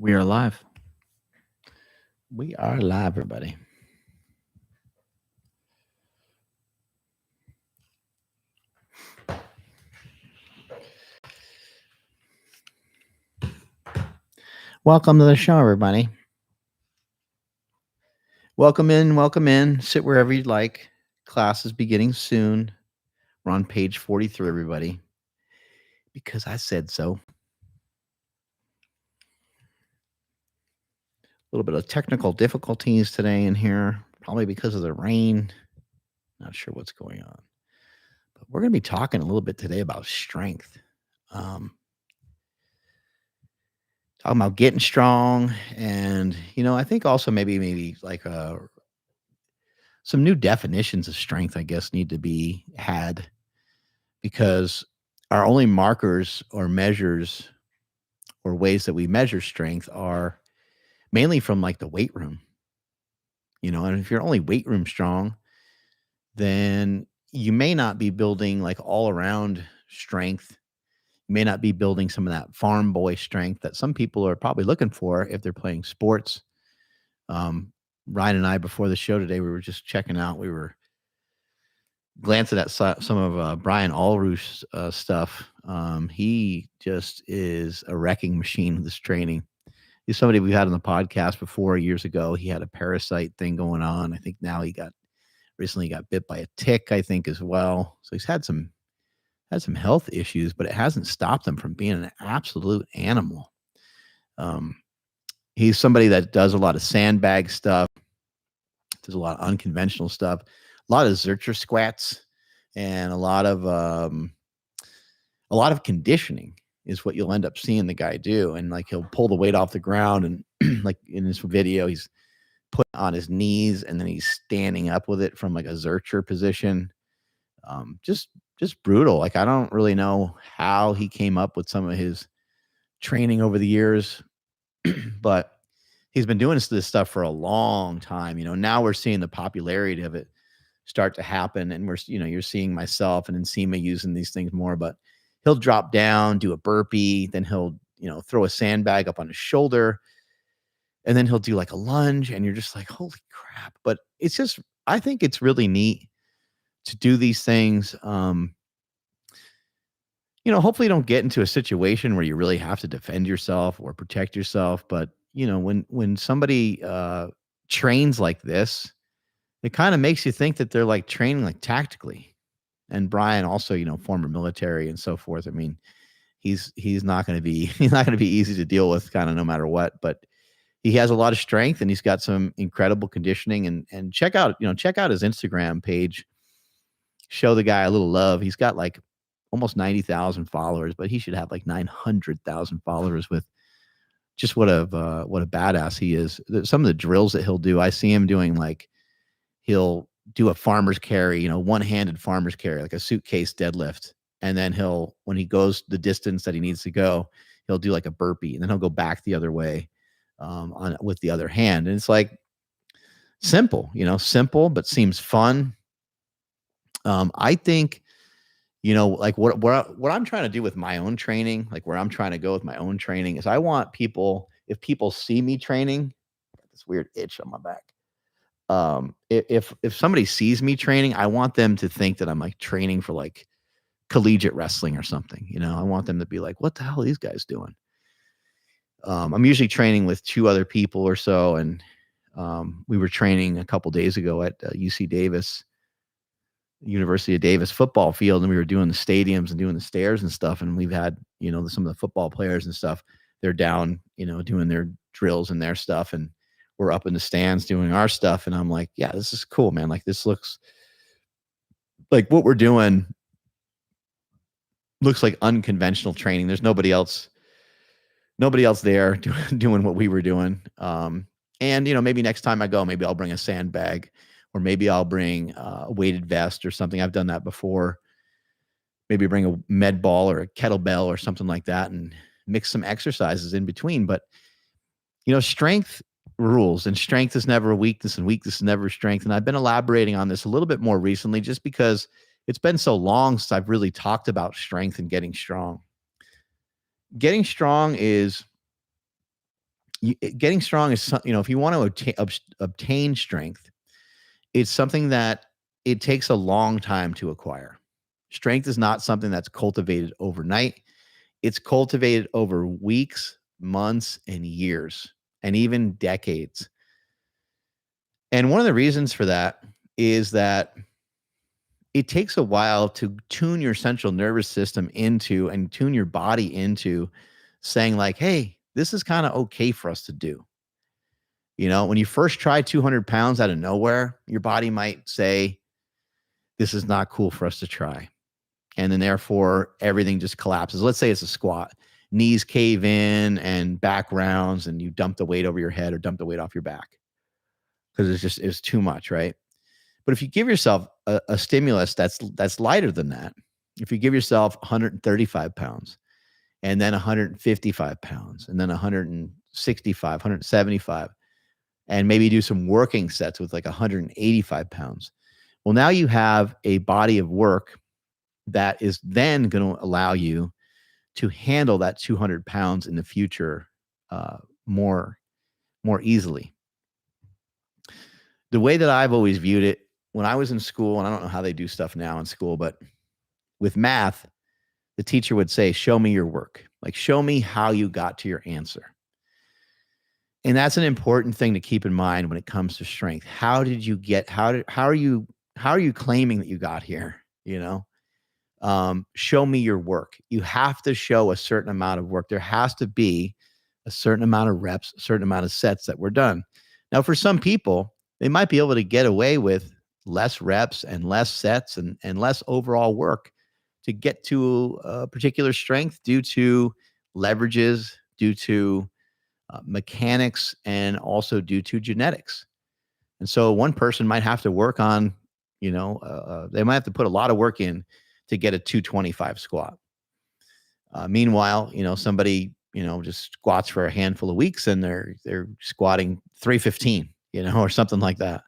We are live. We are live, everybody. Welcome to the show, everybody. Welcome in, welcome in. Sit wherever you'd like. Class is beginning soon. We're on page 43, everybody, because I said so. A little bit of technical difficulties today in here, probably because of the rain. Not sure what's going on. But we're going to be talking a little bit today about strength. Talking about getting strong, and I think also maybe like some new definitions of strength, I guess, need to be had, because our only markers or measures or ways that we measure strength are mainly from like the weight room. And if you're only weight room strong, then you may not be building like all around strength. You may not be building some of that farm boy strength that some people are probably looking for if they're playing sports. Ryan and I, before the show today, we were just checking out. We were glancing at some of Brian Allroosh's stuff. He just is a wrecking machine with his training. He's somebody we had on the podcast before years ago. He had a parasite thing going on. I think now he recently got bit by a tick, I think, as well. So he's had some health issues, but it hasn't stopped him from being an absolute animal. He's somebody that does a lot of sandbag stuff, does a lot of unconventional stuff, a lot of Zercher squats, and a lot of conditioning is what you'll end up seeing the guy do. And like he'll pull the weight off the ground, and like in this video, he's put on his knees and then he's standing up with it from like a Zercher position. Just brutal. Like I don't really know how he came up with some of his training over the years, but he's been doing this stuff for a long time. Now we're seeing the popularity of it start to happen, and you're seeing myself and Nsima using these things more. But he'll drop down, do a burpee, then he'll throw a sandbag up on his shoulder, and then he'll do like a lunge, and you're just like, holy crap. But it's just, I think it's really neat to do these things. Hopefully you don't get into a situation where you really have to defend yourself or protect yourself. But, when somebody trains like this, it kind of makes you think that they're like training like tactically. And Brian also, former military and so forth. I mean, he's not going to be easy to deal with, kind of no matter what. But he has a lot of strength, and he's got some incredible conditioning. And check out his Instagram page. Show the guy a little love. He's got like almost 90,000 followers, but he should have like 900,000 followers with just what a badass he is. Some of the drills that he'll do, I see him doing, like he'll do a farmer's carry, one-handed farmer's carry, like a suitcase deadlift. And then when he goes the distance that he needs to go, he'll do like a burpee, and then he'll go back the other way with the other hand. And it's like simple, but seems fun. I think, like what I'm trying to do with my own training, like where I'm trying to go with my own training, is I want people, if people see me training, I got this weird itch on my back. If somebody sees me training, I want them to think that I'm like training for like collegiate wrestling or something. I want them to be like, what the hell are these guys doing? I'm usually training with 2 other people or so. And we were training a couple days ago at UC Davis, University of Davis football field, and we were doing the stadiums and doing the stairs and stuff. And we've had, some of the football players and stuff, they're down, doing their drills and their stuff. And we're up in the stands doing our stuff. And I'm like, yeah, this is cool, man. Like this looks like what we're doing looks like unconventional training. There's nobody else there doing what we were doing. And, maybe next time I go, maybe I'll bring a sandbag, or maybe I'll bring a weighted vest or something. I've done that before. Maybe bring a med ball or a kettlebell or something like that, and mix some exercises in between. But, strength rules, and strength is never a weakness, and weakness is never strength. And I've been elaborating on this a little bit more recently, just because it's been so long since I've really talked about strength and getting strong. Getting strong is getting strong is, if you want to obtain strength, it's something that it takes a long time to acquire. Strength is not something that's cultivated overnight. It's cultivated over weeks, months, and years, and even decades. And one of the reasons for that is that it takes a while to tune your central nervous system into and tune your body into saying, like, hey, this is kind of okay for us to do. When you first try 200 pounds out of nowhere, your body might say, this is not cool for us to try. And then therefore everything just collapses. Let's say it's a squat. Knees cave in and back rounds, and you dump the weight over your head or dump the weight off your back because it's too much, right? But if you give yourself a stimulus that's lighter than that, if you give yourself 135 pounds and then 155 pounds and then 165, 175, and maybe do some working sets with like 185 pounds. Well, now you have a body of work that is then going to allow you to handle that 200 pounds in the future more easily. The way that I've always viewed it when I was in school, and I don't know how they do stuff now in school, but with math, the teacher would say, show me your work. Like, show me how you got to your answer. And that's an important thing to keep in mind when it comes to strength. How did you get, how are you claiming that you got here? Show me your work. You have to show a certain amount of work. There has to be a certain amount of reps, a certain amount of sets that were done. Now, for some people, they might be able to get away with less reps and less sets and less overall work to get to a particular strength due to leverages, due to mechanics, and also due to genetics. And so one person might have to work on, they might have to put a lot of work in to get a 225 squat. Meanwhile, somebody, just squats for a handful of weeks and they're squatting 315, or something like that.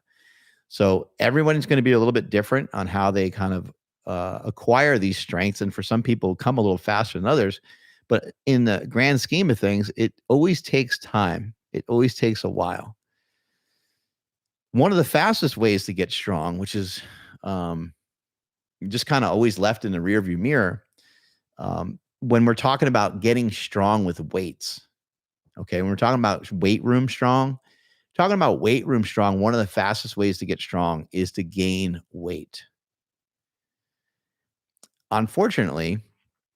So everyone's going to be a little bit different on how they kind of acquire these strengths. And for some people come a little faster than others. But in the grand scheme of things, it always takes time. It always takes a while. One of the fastest ways to get strong, which is just kind of always left in the rearview mirror, when we're talking about getting strong with weights, okay, when we're talking about weight room strong, one of the fastest ways to get strong is to gain weight. Unfortunately,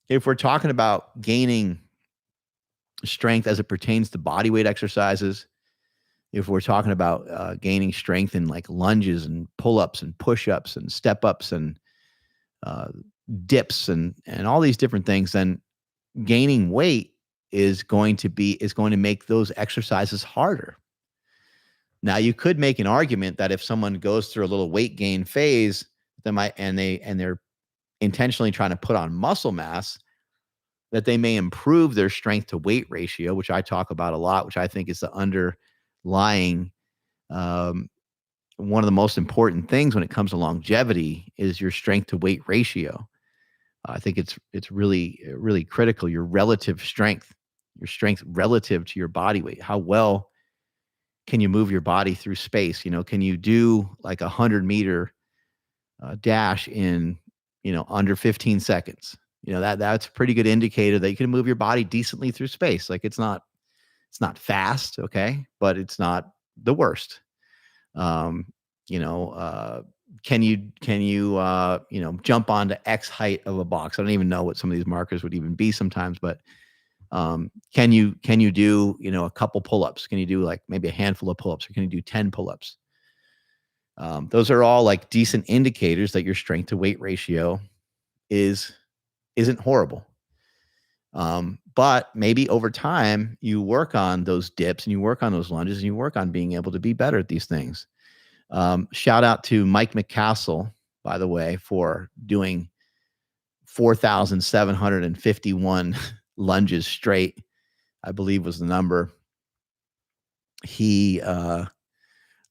if we're talking about gaining strength as it pertains to body weight exercises, if we're talking about gaining strength in like lunges and pull-ups and push-ups and step-ups and dips and all these different things, then gaining weight is going to make those exercises harder. Now, you could make an argument that if someone goes through a little weight gain phase, they're intentionally trying to put on muscle mass, that they may improve their strength to weight ratio, which I talk about a lot, which I think is the underlying one of the most important things when it comes to longevity is your strength to weight ratio. I think it's really, really critical. Your relative strength, relative to your body weight. How well can you move your body through space? Can you do like 100-meter dash in, under 15 seconds? That's a pretty good indicator that you can move your body decently through space. Like it's not fast, okay, but it's not the worst. Can you jump onto X height of a box? I don't even know what some of these markers would even be sometimes, but can you do, a couple pull-ups? Can you do like maybe a handful of pull-ups, or can you do 10 pull-ups? Those are all like decent indicators that your strength to weight ratio isn't horrible. But maybe over time you work on those dips and you work on those lunges and you work on being able to be better at these things. Shout out to Mike McCassell, by the way, for doing 4,751 lunges straight, I believe was the number. He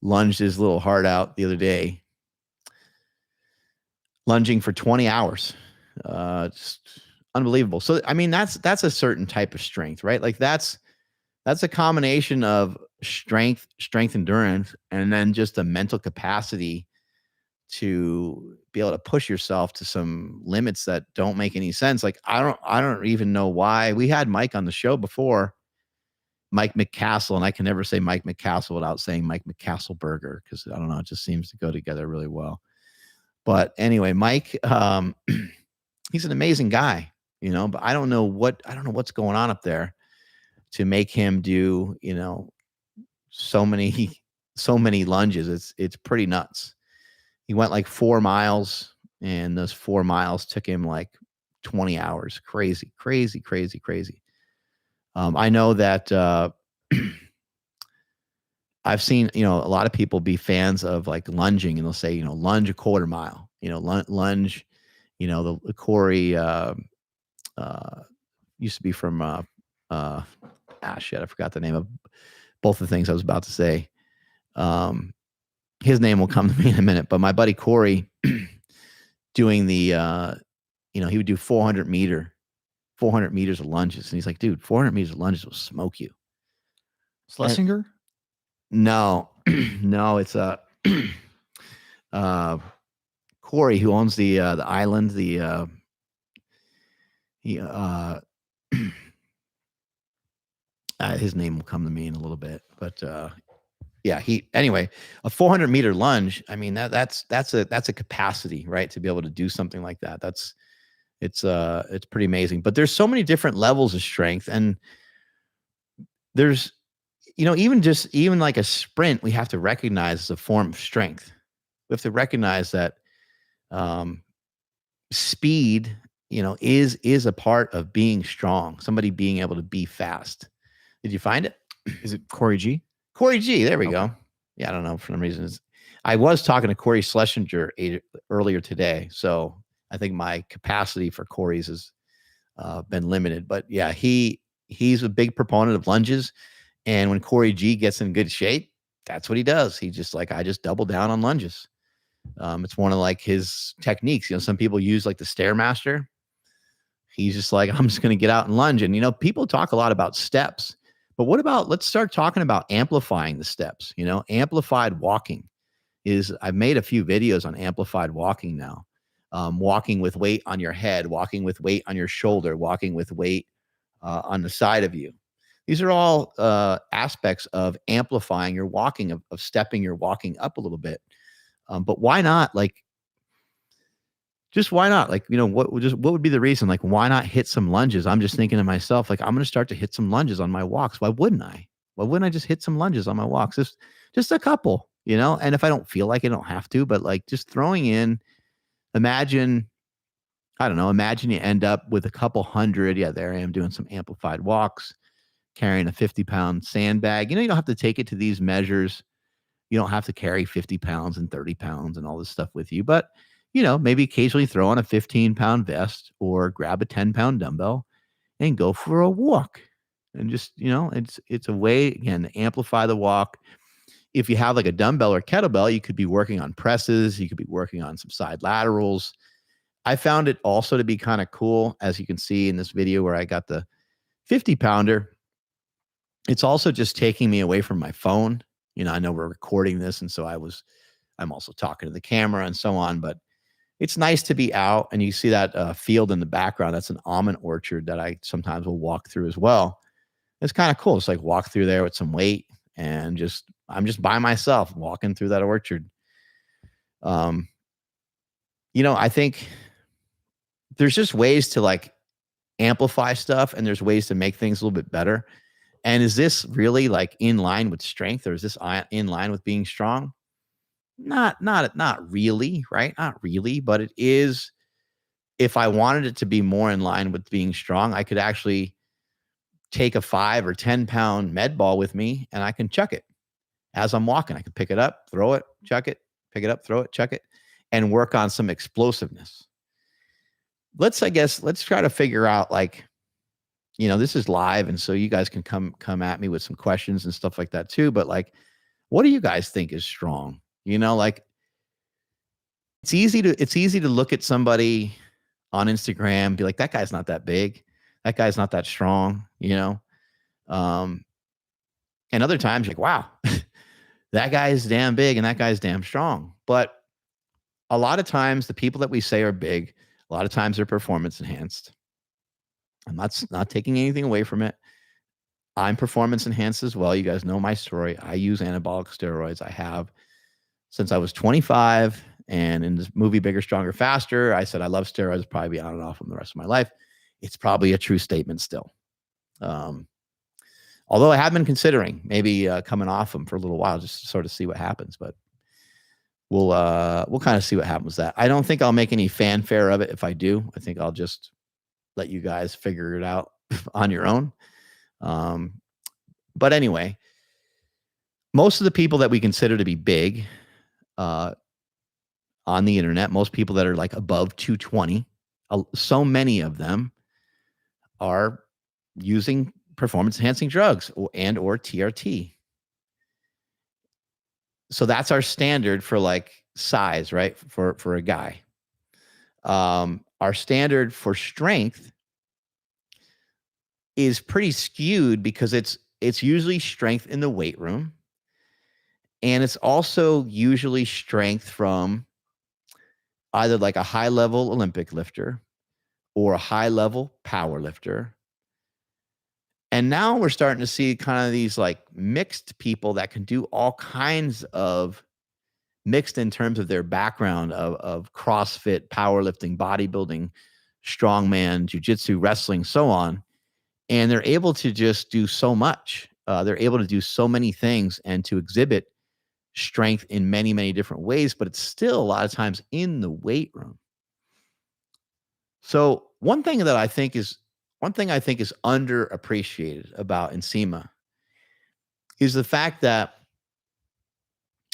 lunged his little heart out the other day, lunging for 20 hours. Just unbelievable. So, I mean, that's a certain type of strength, right? Like that's That's a combination of strength, endurance, and then just a mental capacity to be able to push yourself to some limits that don't make any sense. Like I don't even know why. We had Mike on the show before, Mike McCastle, and I can never say Mike McCastle without saying Mike McCastleberger because I don't know, it just seems to go together really well. But anyway, Mike, he's an amazing guy, but I don't know what's going on up there to make him do, so many so many lunges. It's pretty nuts. He went like 4 miles, and those 4 miles took him like 20 hours. Crazy, crazy, crazy, crazy. I know that I've seen, a lot of people be fans of like lunging, and they'll say, lunge a quarter mile, lunge, the Corey used to be from, shit, I forgot the name of both the things I was about to say. His name will come to me in a minute, but my buddy Corey doing the, he would do 400 meters of lunges. And he's like, dude, 400 meters of lunges will smoke you. Schlesinger? No, no, it's Corey, who owns the island, his name will come to me in a little bit, but yeah, anyway, a 400-meter lunge. I mean, that's a capacity, right? To be able to do something like that. It's pretty amazing. But there's so many different levels of strength, and there's, even like a sprint, we have to recognize as a form of strength. We have to recognize that speed, is a part of being strong. Somebody being able to be fast. Did you find it? Is it Corey G? Corey G. There we go. Yeah, I don't know, for some reason. I was talking to Corey Schlesinger earlier today, so I think my capacity for Corey's has been limited. But yeah, he's a big proponent of lunges, and when Corey G gets in good shape, that's what he does. He just like, I just double down on lunges. It's one of like his techniques. Some people use like the Stairmaster. He's just like, I'm just going to get out and lunge. And, people talk a lot about steps, but what about, let's start talking about amplifying the steps. Amplified walking I've made a few videos on amplified walking now. Walking with weight on your head, walking with weight on your shoulder, walking with weight on the side of you. These are all aspects of amplifying your walking, of stepping your walking up a little bit. But why not? Just why not? What would be the reason? Why not hit some lunges? I'm just thinking to myself, I'm going to start to hit some lunges on my walks. Why wouldn't I? Why wouldn't I just hit some lunges on my walks? Just a couple, and if I don't feel like it, I don't have to, but just throwing in, imagine you end up with a couple hundred. Yeah, there I am doing some amplified walks, carrying a 50-pound sandbag. You don't have to take it to these measures. You don't have to carry 50 pounds and 30 pounds and all this stuff with you, but maybe occasionally throw on a 15-pound vest or grab a 10-pound dumbbell and go for a walk. And just, it's a way, again, to amplify the walk. If you have like a dumbbell or kettlebell, you could be working on presses. You could be working on some side laterals. I found it also to be kind of cool, as you can see in this video where I got the 50-pounder. It's also just taking me away from my phone. I know we're recording this, and so I'm also talking to the camera and so on, but it's nice to be out, and you see that field in the background. That's an almond orchard that I sometimes will walk through as well. It's kind of cool. It's like walk through there with some weight, and I'm just by myself walking through that orchard. I think there's just ways to amplify stuff, and there's ways to make things a little bit better. And is this really in line with strength, or is this in line with being strong? Not really, right? Not really, but it is. If I wanted it to be more in line with being strong, I could actually take a 5 or 10-pound med ball with me, and I can chuck it as I'm walking. I can pick it up, throw it, chuck it, pick it up, throw it, chuck it, and work on some explosiveness. Let's try to figure out this is live, and so you guys can come at me with some questions and stuff like that too. But what do you guys think is strong? It's easy to look at somebody on Instagram, be like, that guy's not that big, that guy's not that strong. And other times you're like, wow, that guy is damn big and that guy's damn strong. But a lot of times the people that we say are big, a lot of times they're performance enhanced. I'm not taking anything away from it. I'm performance enhanced as well. You guys know my story. I use anabolic steroids. I have since I was 25. And in this movie, Bigger, Stronger, Faster, I said I love steroids, probably be on and off them the rest of my life. It's probably a true statement still. Although I have been considering maybe coming off them for a little while just to sort of see what happens. But we'll kind of see what happens with that. I don't think I'll make any fanfare of it if I do. I think I'll just let you guys figure it out on your own. But anyway, most of the people that we consider to be big on the internet, most people that are like above 220, so many of them are using performance enhancing drugs or TRT. So that's our standard for like size, right? For a guy. Our standard for strength is pretty skewed because it's usually strength in the weight room. And it's also usually strength from either like a high level Olympic lifter or a high level power lifter. And now we're starting to see kind of these like mixed people that can do all kinds of mixed in terms of their background of CrossFit, powerlifting, bodybuilding, strongman, jiu-jitsu, wrestling, so on. And they're able to just do so much. They're able to do so many things and to exhibit strength in many, many different ways, but it's still a lot of times in the weight room. So one thing I think is underappreciated about Nsima is the fact that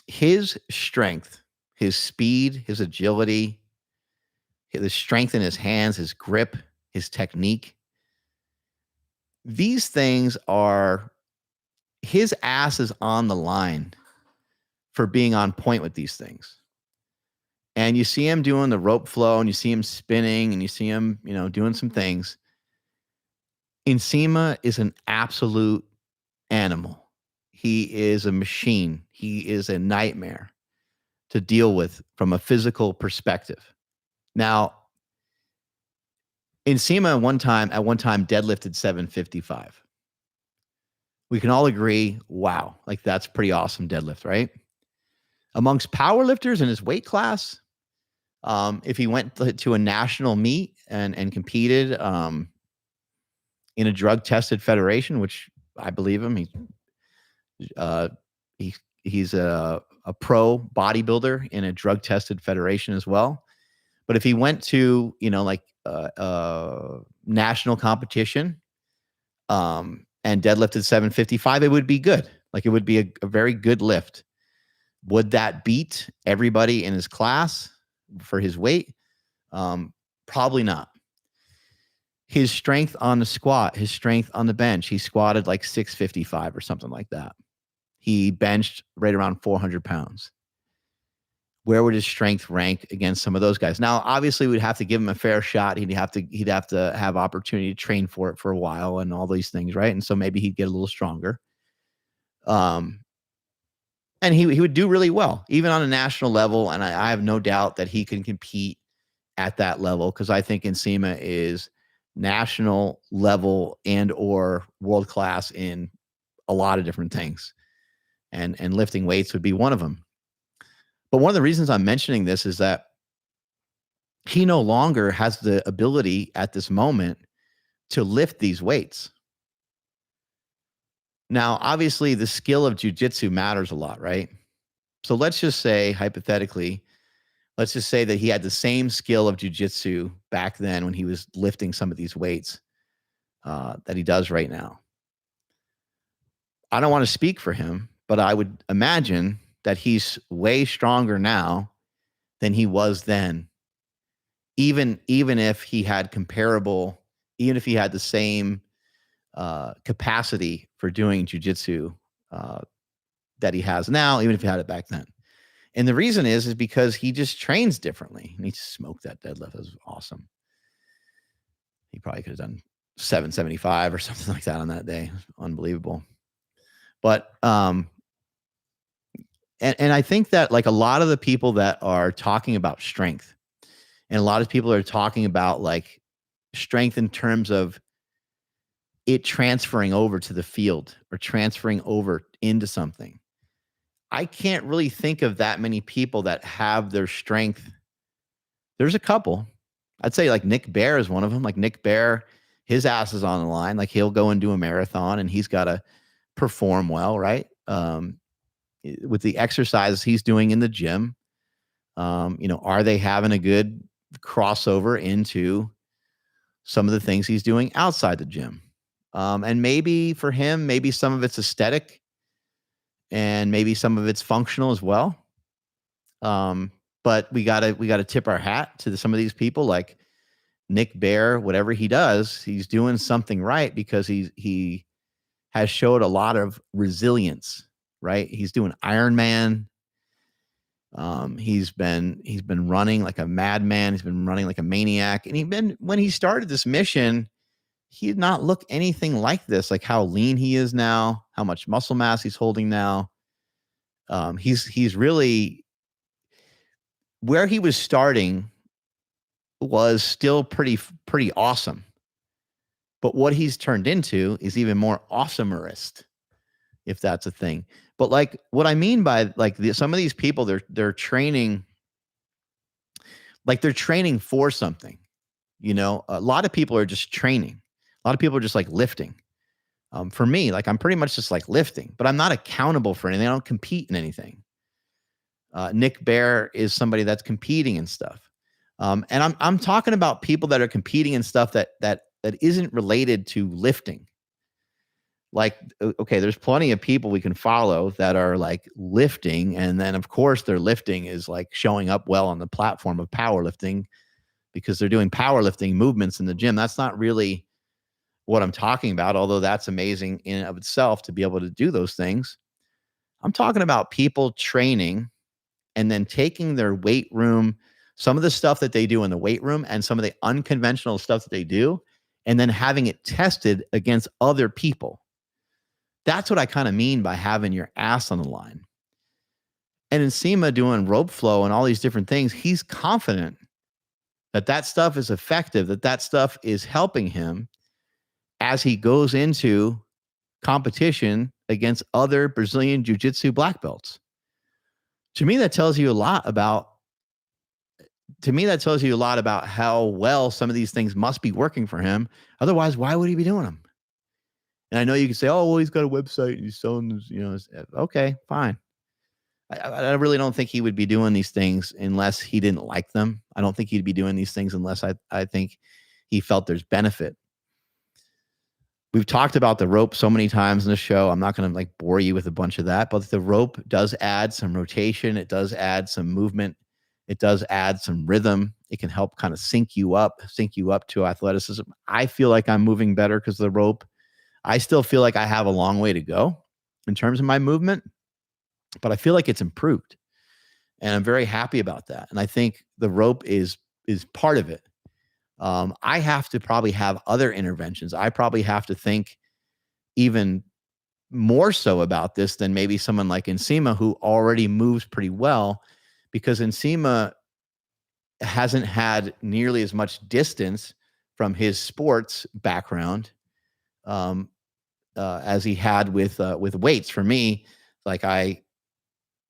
his strength, his speed, his agility, the strength in his hands, his grip, his technique, these things are, his ass is on the line for being on point with these things. And you see him doing the rope flow and you see him spinning and you see him, doing some things. Nsima is an absolute animal. He is a machine. He is a nightmare to deal with from a physical perspective. Now, Nsima at one time deadlifted 755. We can all agree, wow, like that's pretty awesome deadlift, right? Amongst powerlifters in his weight class, if he went to a national meet and competed in a drug-tested federation, which I believe him, he's a pro bodybuilder in a drug-tested federation as well. But if he went to national competition and deadlifted 755, it would be good. Like it would be a very good lift. Would that beat everybody in his class for his weight? Probably not. His strength on the squat, his strength on the bench, he squatted like 655 or something like that. He benched right around 400 pounds. Where would his strength rank against some of those guys? Now, obviously, we'd have to give him a fair shot. He'd have to have opportunity to train for it for a while and all these things, right? And so maybe he'd get a little stronger. And he would do really well, even on a national level. And I have no doubt that he can compete at that level because I think Nsima is national level and or world class in a lot of different things. And lifting weights would be one of them. But one of the reasons I'm mentioning this is that he no longer has the ability at this moment to lift these weights. Now, obviously, the skill of jiu-jitsu matters a lot, right? So let's just say, hypothetically, let's just say that he had the same skill of jiu-jitsu back then when he was lifting some of these weights that he does right now. I don't want to speak for him, but I would imagine that he's way stronger now than he was then. Even if he had comparable, even if he had the same capacity for doing jiu-jitsu that he has now, even if he had it back then. And the reason is because he just trains differently. And he smoked that deadlift. That was awesome. He probably could have done 775 or something like that on that day. Unbelievable. But and I think that like a lot of the people that are talking about strength, and a lot of people are talking about like strength in terms of it transferring over to the field or transferring over into something. I can't really think of that many people that have their strength. There's a couple. I'd say like Nick Bear is one of them. Like Nick Bear, his ass is on the line. Like he'll go and do a marathon and he's got to perform well, right? With the exercises he's doing in the gym. Are they having a good crossover into some of the things he's doing outside the gym? And maybe for him, maybe some of it's aesthetic and maybe some of it's functional as well. But we gotta tip our hat to some of these people like Nick Bear. Whatever he does, he's doing something right because he has showed a lot of resilience. Right? He's doing Ironman. He's been running like a madman. He's been running like a maniac. And when he started this mission, he did not look anything like this. Like how lean he is now, how much muscle mass he's holding now. He's really where he was starting was still pretty awesome. But what he's turned into is even more awesomerist, if that's a thing. But like what I mean by like some of these people, they're training, like they're training for something. A lot of people are just training. A lot of people are just like lifting. For me, like I'm pretty much just like lifting, but I'm not accountable for anything. I don't compete in anything. Nick Bear is somebody that's competing in stuff. And I'm talking about people that are competing in stuff that isn't related to lifting. Like, okay, there's plenty of people we can follow that are like lifting. And then of course their lifting is like showing up well on the platform of powerlifting because they're doing powerlifting movements in the gym. That's not really what I'm talking about, although that's amazing in and of itself to be able to do those things. I'm talking about people training and then taking their weight room, some of the stuff that they do in the weight room and some of the unconventional stuff that they do, and then having it tested against other people. That's what I kind of mean by having your ass on the line. And Nsima doing rope flow and all these different things, he's confident that stuff is effective, that stuff is helping him as he goes into competition against other Brazilian Jiu-Jitsu black belts. To me, that tells you a lot about how well some of these things must be working for him. Otherwise, why would he be doing them? And I know you can say, oh, well, he's got a website and he's selling, okay, fine. I really don't think he would be doing these things unless he didn't like them. I don't think he'd be doing these things unless I think he felt there's benefit. We've talked about the rope so many times in the show. I'm not going to like bore you with a bunch of that, but the rope does add some rotation. It does add some movement. It does add some rhythm. It can help kind of sync you up to athleticism. I feel like I'm moving better because of the rope. I still feel like I have a long way to go in terms of my movement, but I feel like it's improved. And I'm very happy about that. And I think the rope is part of it. I have to probably have other interventions. I probably have to think even more so about this than maybe someone like Nsima, who already moves pretty well, because Nsima hasn't had nearly as much distance from his sports background as he had with weights. For me, like I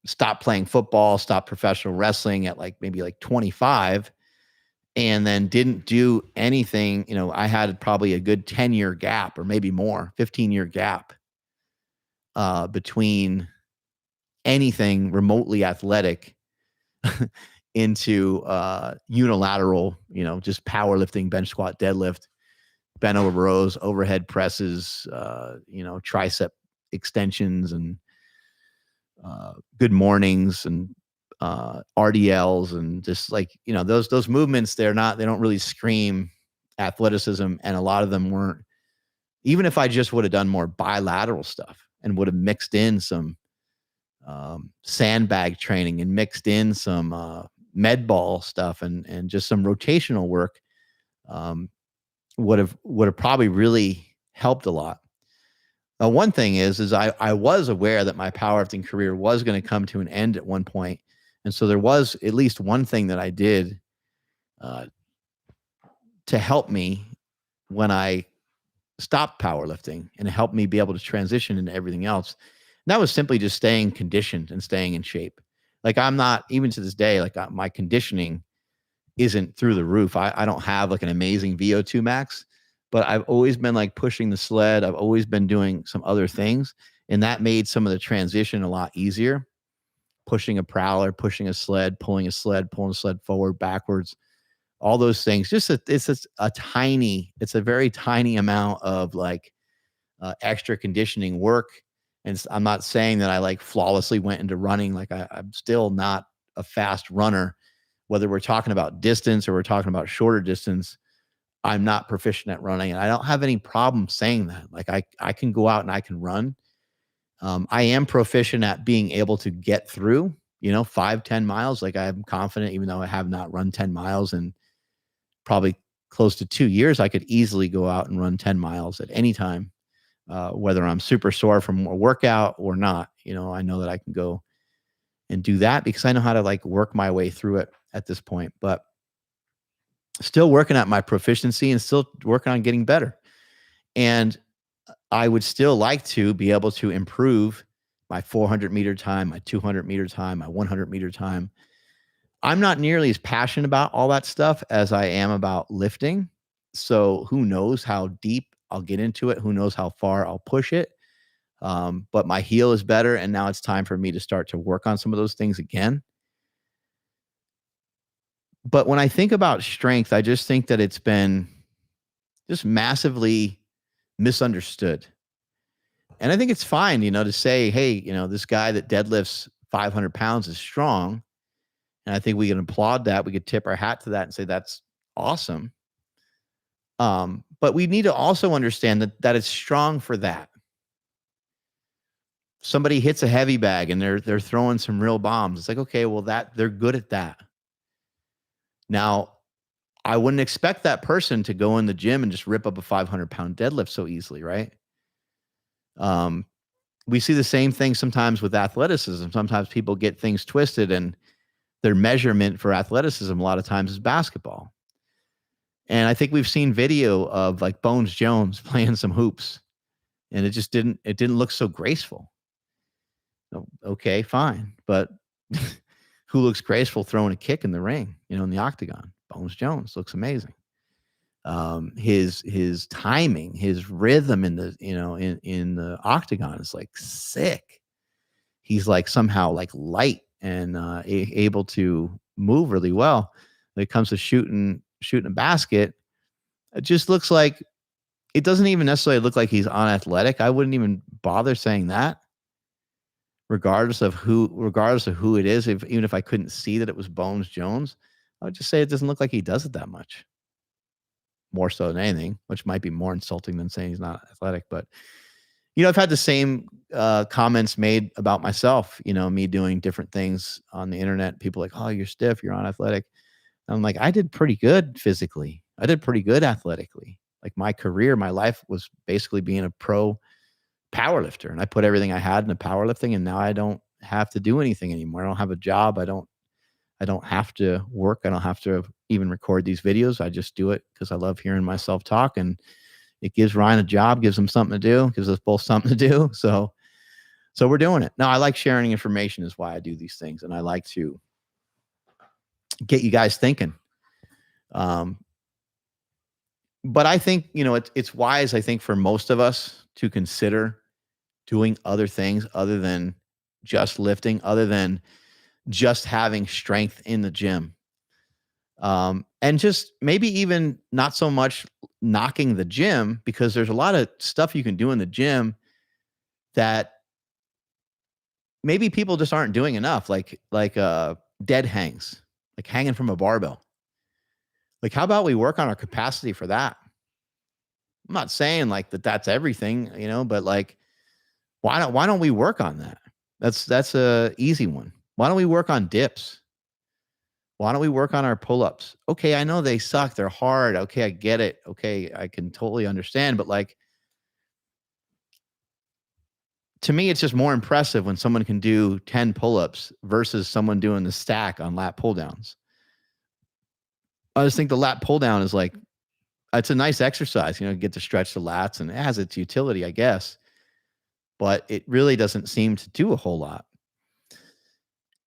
stopped playing football, stopped professional wrestling at maybe 25, and then didn't do anything. I had probably a good 10-year gap or maybe more, 15-year gap between anything remotely athletic into unilateral, just powerlifting, bench squat, deadlift, bent over rows, overhead presses, tricep extensions and good mornings and RDLs and just those movements. They don't really scream athleticism, and a lot of them weren't. Even if I just would have done more bilateral stuff and would have mixed in some sandbag training and mixed in some med ball stuff and just some rotational work, would have probably really helped a lot. One thing is I was aware that my powerlifting career was going to come to an end at one point. And so there was at least one thing that I did to help me when I stopped powerlifting and helped me be able to transition into everything else. And that was simply just staying conditioned and staying in shape. Like I'm not, even to this day, like my conditioning isn't through the roof. I don't have like an amazing VO2 max, but I've always been like pushing the sled. I've always been doing some other things. And that made some of the transition a lot easier. Pushing a prowler, pushing a sled, pulling a sled forward, backwards, all those things. It's a very tiny amount of like extra conditioning work. And I'm not saying that I like flawlessly went into running. Like I'm still not a fast runner, whether we're talking about distance or we're talking about shorter distance. I'm not proficient at running, and I don't have any problem saying that. Like I can go out and I can run. I am proficient at being able to get through, 5-10 miles. Like I'm confident, even though I have not run 10 miles in probably close to 2 years, I could easily go out and run 10 miles at any time, whether I'm super sore from a workout or not. I know that I can go and do that because I know how to like work my way through it at this point, but still working at my proficiency and still working on getting better. And I would still like to be able to improve my 400-meter time, my 200-meter time, my 100-meter time. I'm not nearly as passionate about all that stuff as I am about lifting. So who knows how deep I'll get into it? Who knows how far I'll push it? But my heel is better, and now it's time for me to start to work on some of those things again. But when I think about strength, I just think that it's been just massively misunderstood. And I think it's fine, to say, hey, this guy that deadlifts 500 pounds is strong. And I think we can applaud that. We could tip our hat to that and say that's awesome. But we need to also understand that it's strong for that. Somebody hits a heavy bag and they're throwing some real bombs. It's like, okay, well, they're good at that. Now, I wouldn't expect that person to go in the gym and just rip up a 500-pound deadlift so easily, right? We see the same thing sometimes with athleticism. Sometimes people get things twisted, and their measurement for athleticism a lot of times is basketball. And I think we've seen video of like Bones Jones playing some hoops, and it didn't look so graceful. Okay, fine. But who looks graceful throwing a kick in the ring, in the octagon? Bones Jones looks amazing. His timing, his rhythm in the, in the octagon is like sick. He's like somehow like light and able to move really well. When it comes to shooting a basket, it just looks like, it doesn't even necessarily look like he's unathletic. I wouldn't even bother saying that, regardless of who it is. Even if I couldn't see that it was Bones Jones, I would just say it doesn't look like he does it that much. More so than anything, which might be more insulting than saying he's not athletic. But, I've had the same comments made about myself, me doing different things on the internet. People like, oh, you're stiff, you're unathletic. And I'm like, I did pretty good physically. I did pretty good athletically. Like my career, my life was basically being a pro powerlifter. And I put everything I had into powerlifting, and now I don't have to do anything anymore. I don't have a job. I don't have to work. I don't have to even record these videos. I just do it because I love hearing myself talk, and it gives Ryan a job, gives him something to do, gives us both something to do. So we're doing it. Now, I like sharing information is why I do these things. And I like to get you guys thinking. But I think, it's wise, I think, for most of us to consider doing other things other than just lifting, other than just having strength in the gym. And just maybe even not so much knocking the gym, because there's a lot of stuff you can do in the gym that maybe people just aren't doing enough, like dead hangs, like hanging from a barbell. Like, how about we work on our capacity for that? I'm not saying like that's everything, but like, why don't we work on that? That's a easy one. Why don't we work on dips? Why don't we work on our pull-ups? Okay, I know they suck. They're hard. Okay, I get it. Okay, I can totally understand. But like, to me, it's just more impressive when someone can do 10 pull-ups versus someone doing the stack on lat pull downs. I just think the lat pull down is like, it's a nice exercise, you get to stretch the lats and it has its utility, I guess, but it really doesn't seem to do a whole lot.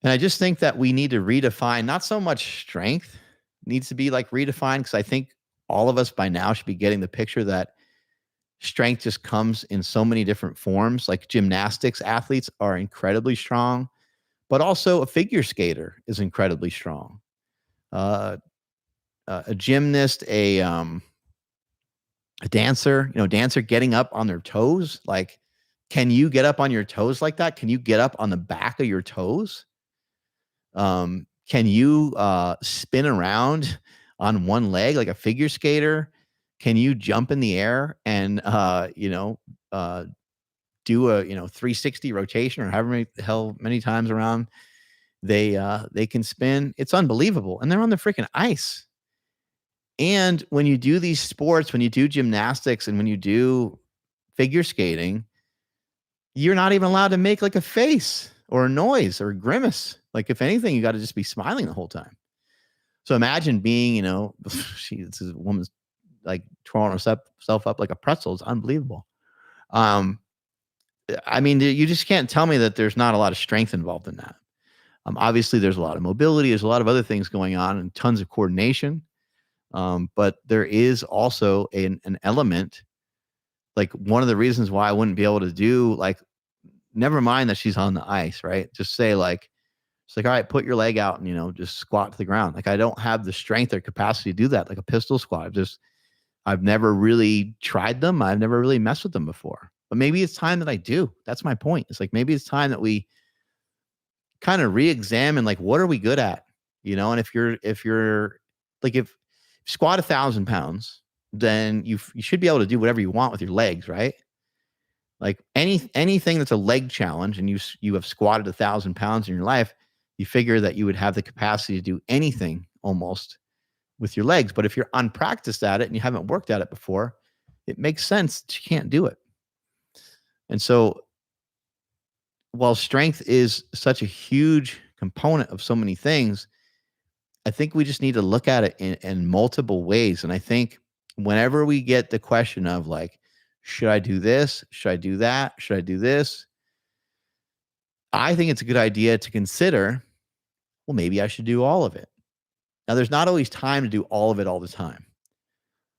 And I just think that we need to redefine, not so much strength needs to be like redefined, because I think all of us by now should be getting the picture that strength just comes in so many different forms. Like gymnastics athletes are incredibly strong, but also a figure skater is incredibly strong. A gymnast, a dancer, dancer getting up on their toes. Like, can you get up on your toes like that? Can you get up on the back of your toes? Can you spin around on one leg like a figure skater? Can you jump in the air and do a 360 rotation or however many times around they can spin? It's unbelievable, and they're on the freaking ice. And when you do these sports, when you do gymnastics, and when you do figure skating, you're not even allowed to make like a face or a noise or a grimace. Like, if anything, you got to just be smiling the whole time. So imagine being, this is a woman's like twirling herself up like a pretzel. It's unbelievable. I mean, you just can't tell me that there's not a lot of strength involved in that. Obviously, there's a lot of mobility. There's a lot of other things going on and tons of coordination. But there is also an element, like one of the reasons why I wouldn't be able to do, like, never mind that she's on the ice, right? Just say like, it's like, all right, put your leg out and, just squat to the ground. Like, I don't have the strength or capacity to do that. Like a pistol squat. I've never really tried them. I've never really messed with them before, but maybe it's time that I do. That's my point. It's like, maybe it's time that we kind of re-examine, like, what are we good at? And if you're like, if squat 1,000 pounds, then you should be able to do whatever you want with your legs, right? Like anything that's a leg challenge, and you have squatted 1,000 pounds in your life, you figure that you would have the capacity to do anything almost with your legs. But if you're unpracticed at it and you haven't worked at it before, it makes sense that you can't do it. And so while strength is such a huge component of so many things, I think we just need to look at it in multiple ways. And I think whenever we get the question of like, should I do this? Should I do that? Should I do this? I think it's a good idea to consider, well, maybe I should do all of it. Now, there's not always time to do all of it all the time.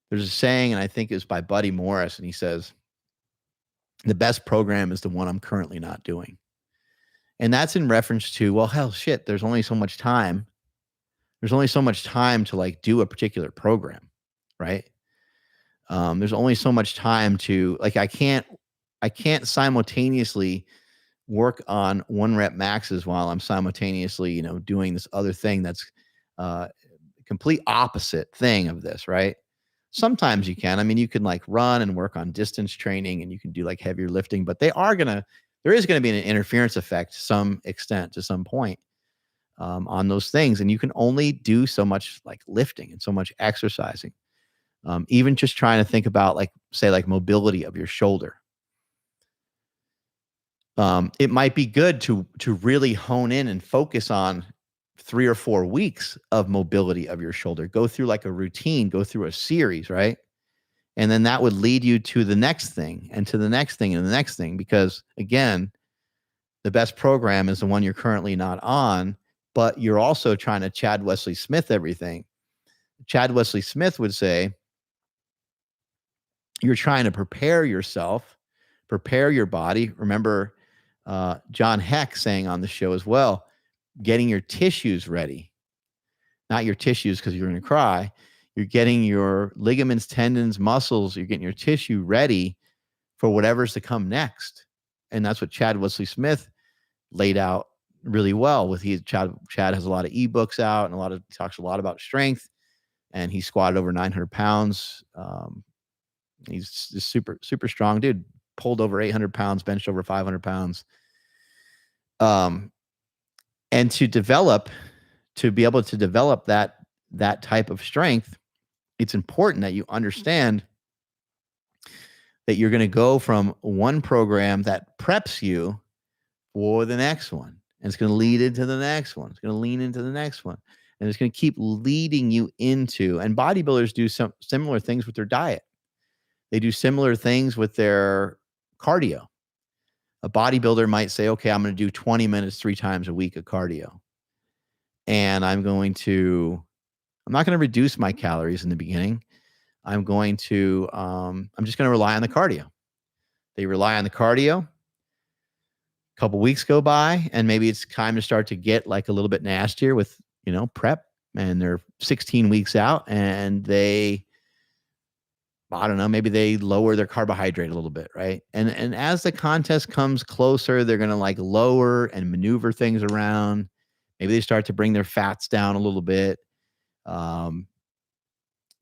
There's a saying, and I think it's by Buddy Morris, and he says, the best program is the one I'm currently not doing. And that's in reference to, well, hell, shit, there's only so much time. There's only so much time to like do a particular program, right? There's only so much time to like, I can't simultaneously work on 1 rep maxes while I'm simultaneously, doing this other thing that's complete opposite thing of this, right? Sometimes you can. I mean, you can like run and work on distance training, and you can do like heavier lifting, but there is gonna be an interference effect to some extent, to some point, on those things, and you can only do so much like lifting and so much exercising. Even just trying to think about like, say, like mobility of your shoulder. It might be good to really hone in and focus on 3 or 4 weeks of mobility of your shoulder. Go through like a routine, go through a series, right? And then that would lead you to the next thing and to the next thing and the next thing. Because again, the best program is the one you're currently not on, but you're also trying to Chad Wesley Smith everything. Chad Wesley Smith would say, you're trying to prepare yourself, prepare your body. Remember John Heck saying on the show as well, getting your tissues ready. Not your tissues because you're going to cry. You're getting your ligaments, tendons, muscles, you're getting your tissue ready for whatever's to come next. And that's what Chad Wesley Smith laid out really well with Chad has a lot of ebooks out and talks a lot about strength, and he squatted over 900 pounds. He's just super, super strong dude, pulled over 800 pounds, benched over 500 pounds. And to be able to develop that type of strength, it's important that you understand that you're going to go from one program that preps you for the next one. And it's going to lead into the next one. It's going to lean into the next one. And it's going to keep leading you into, and bodybuilders do some similar things with their diet. They do similar things with their cardio. A bodybuilder might say, okay, I'm going to do 20 minutes 3 times a week of cardio. And I'm not going to reduce my calories in the beginning. I'm just going to rely on the cardio. They rely on the cardio. A couple weeks go by, and maybe it's time to start to get like a little bit nastier with, prep, and they're 16 weeks out, and maybe they lower their carbohydrate a little bit, right? And as the contest comes closer, they're going to like lower and maneuver things around. Maybe they start to bring their fats down a little bit.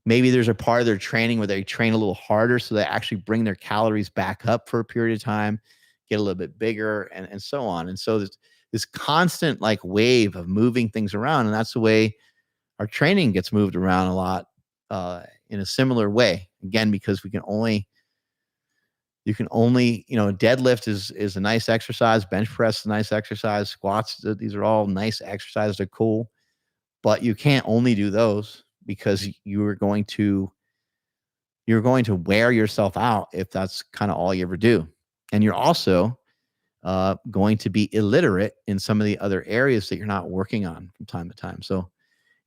Maybe there's a part of their training where they train a little harder, so they actually bring their calories back up for a period of time, get a little bit bigger, and so on. And so this constant like wave of moving things around, and that's the way our training gets moved around a lot in a similar way. Again, because you can only, deadlift is a nice exercise, bench press is a nice exercise, squats, these are all nice exercises, they're cool, but you can't only do those, because you're going to wear yourself out if that's kind of all you ever do. And you're also going to be illiterate in some of the other areas that you're not working on from time to time. So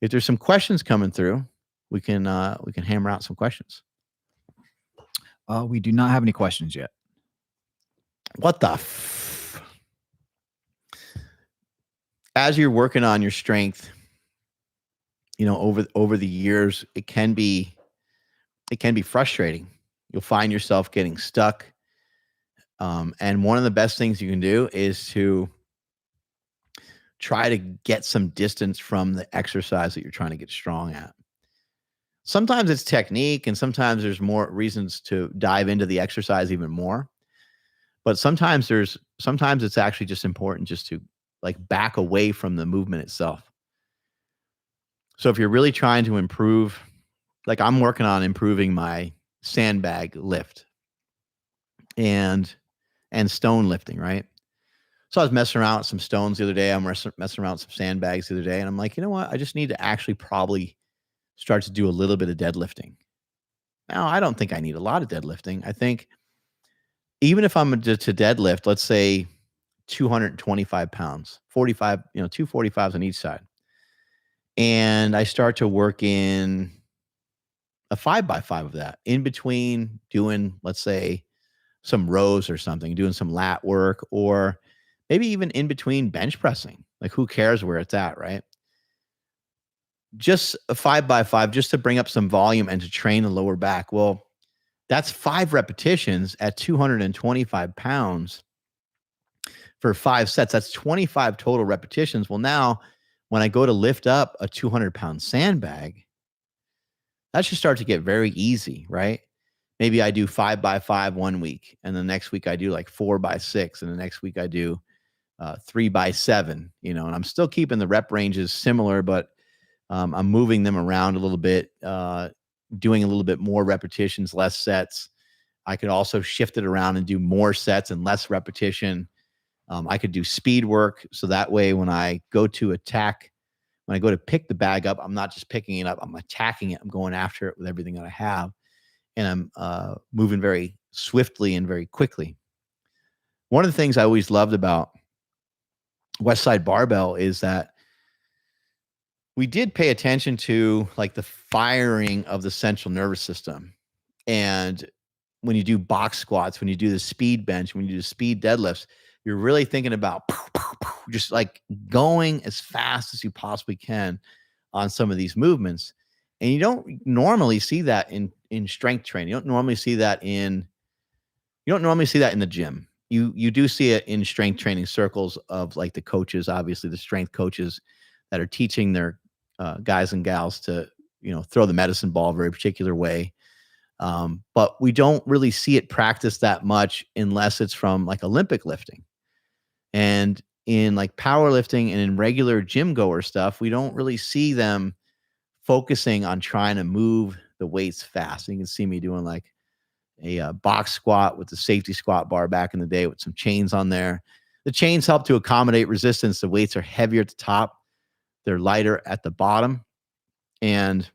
if there's some questions coming through, we can hammer out some questions. We do not have any questions yet. What the as you're working on your strength, over the years, it can be frustrating. You'll find yourself getting stuck. And one of the best things you can do is to try to get some distance from the exercise that you're trying to get strong at. Sometimes it's technique, and sometimes there's more reasons to dive into the exercise even more. But sometimes it's actually just important just to like back away from the movement itself. So if you're really trying to improve, like I'm working on improving my sandbag lift and stone lifting, right? So I was messing around with some stones the other day. I'm messing around with some sandbags the other day. And I'm like, you know what? I just need to actually probably start to do a little bit of deadlifting. Now, I don't think I need a lot of deadlifting. I think even if I'm to deadlift, let's say 225 pounds, 45, 245s on each side. And I start to work in a 5x5 of that in between doing, let's say, some rows or something, doing some lat work, or maybe even in between bench pressing. Like, who cares where it's at, right? Just a 5x5 just to bring up some volume and to train the lower back. Well, that's 5 repetitions at 225 pounds for 5 sets. That's 25 total repetitions. Well, now when I go to lift up a 200-pound sandbag, that should start to get very easy, right? Maybe I do 5x5 one week, and the next week I do like 4x6, and the next week I do 3x7, and I'm still keeping the rep ranges similar, but I'm moving them around a little bit, doing a little bit more repetitions, less sets. I could also shift it around and do more sets and less repetition. I could do speed work, so that way when I go to pick the bag up, I'm not just picking it up, I'm attacking it. I'm going after it with everything that I have, and I'm moving very swiftly and very quickly. One of the things I always loved about Westside Barbell is that we did pay attention to like the firing of the central nervous system. And when you do box squats, when you do the speed bench, when you do the speed deadlifts, you're really thinking about just like going as fast as you possibly can on some of these movements. And you don't normally see that in strength training. You don't normally see that in the gym. You do see it in strength training circles of like the coaches, obviously the strength coaches that are teaching their guys and gals to, throw the medicine ball a very particular way. But we don't really see it practiced that much unless it's from like Olympic lifting. And in like powerlifting and in regular gym goer stuff, we don't really see them focusing on trying to move the weights fast. You can see me doing like a box squat with the safety squat bar back in the day with some chains on there. The chains help to accommodate resistance. The weights are heavier at the top. They're lighter at the bottom. And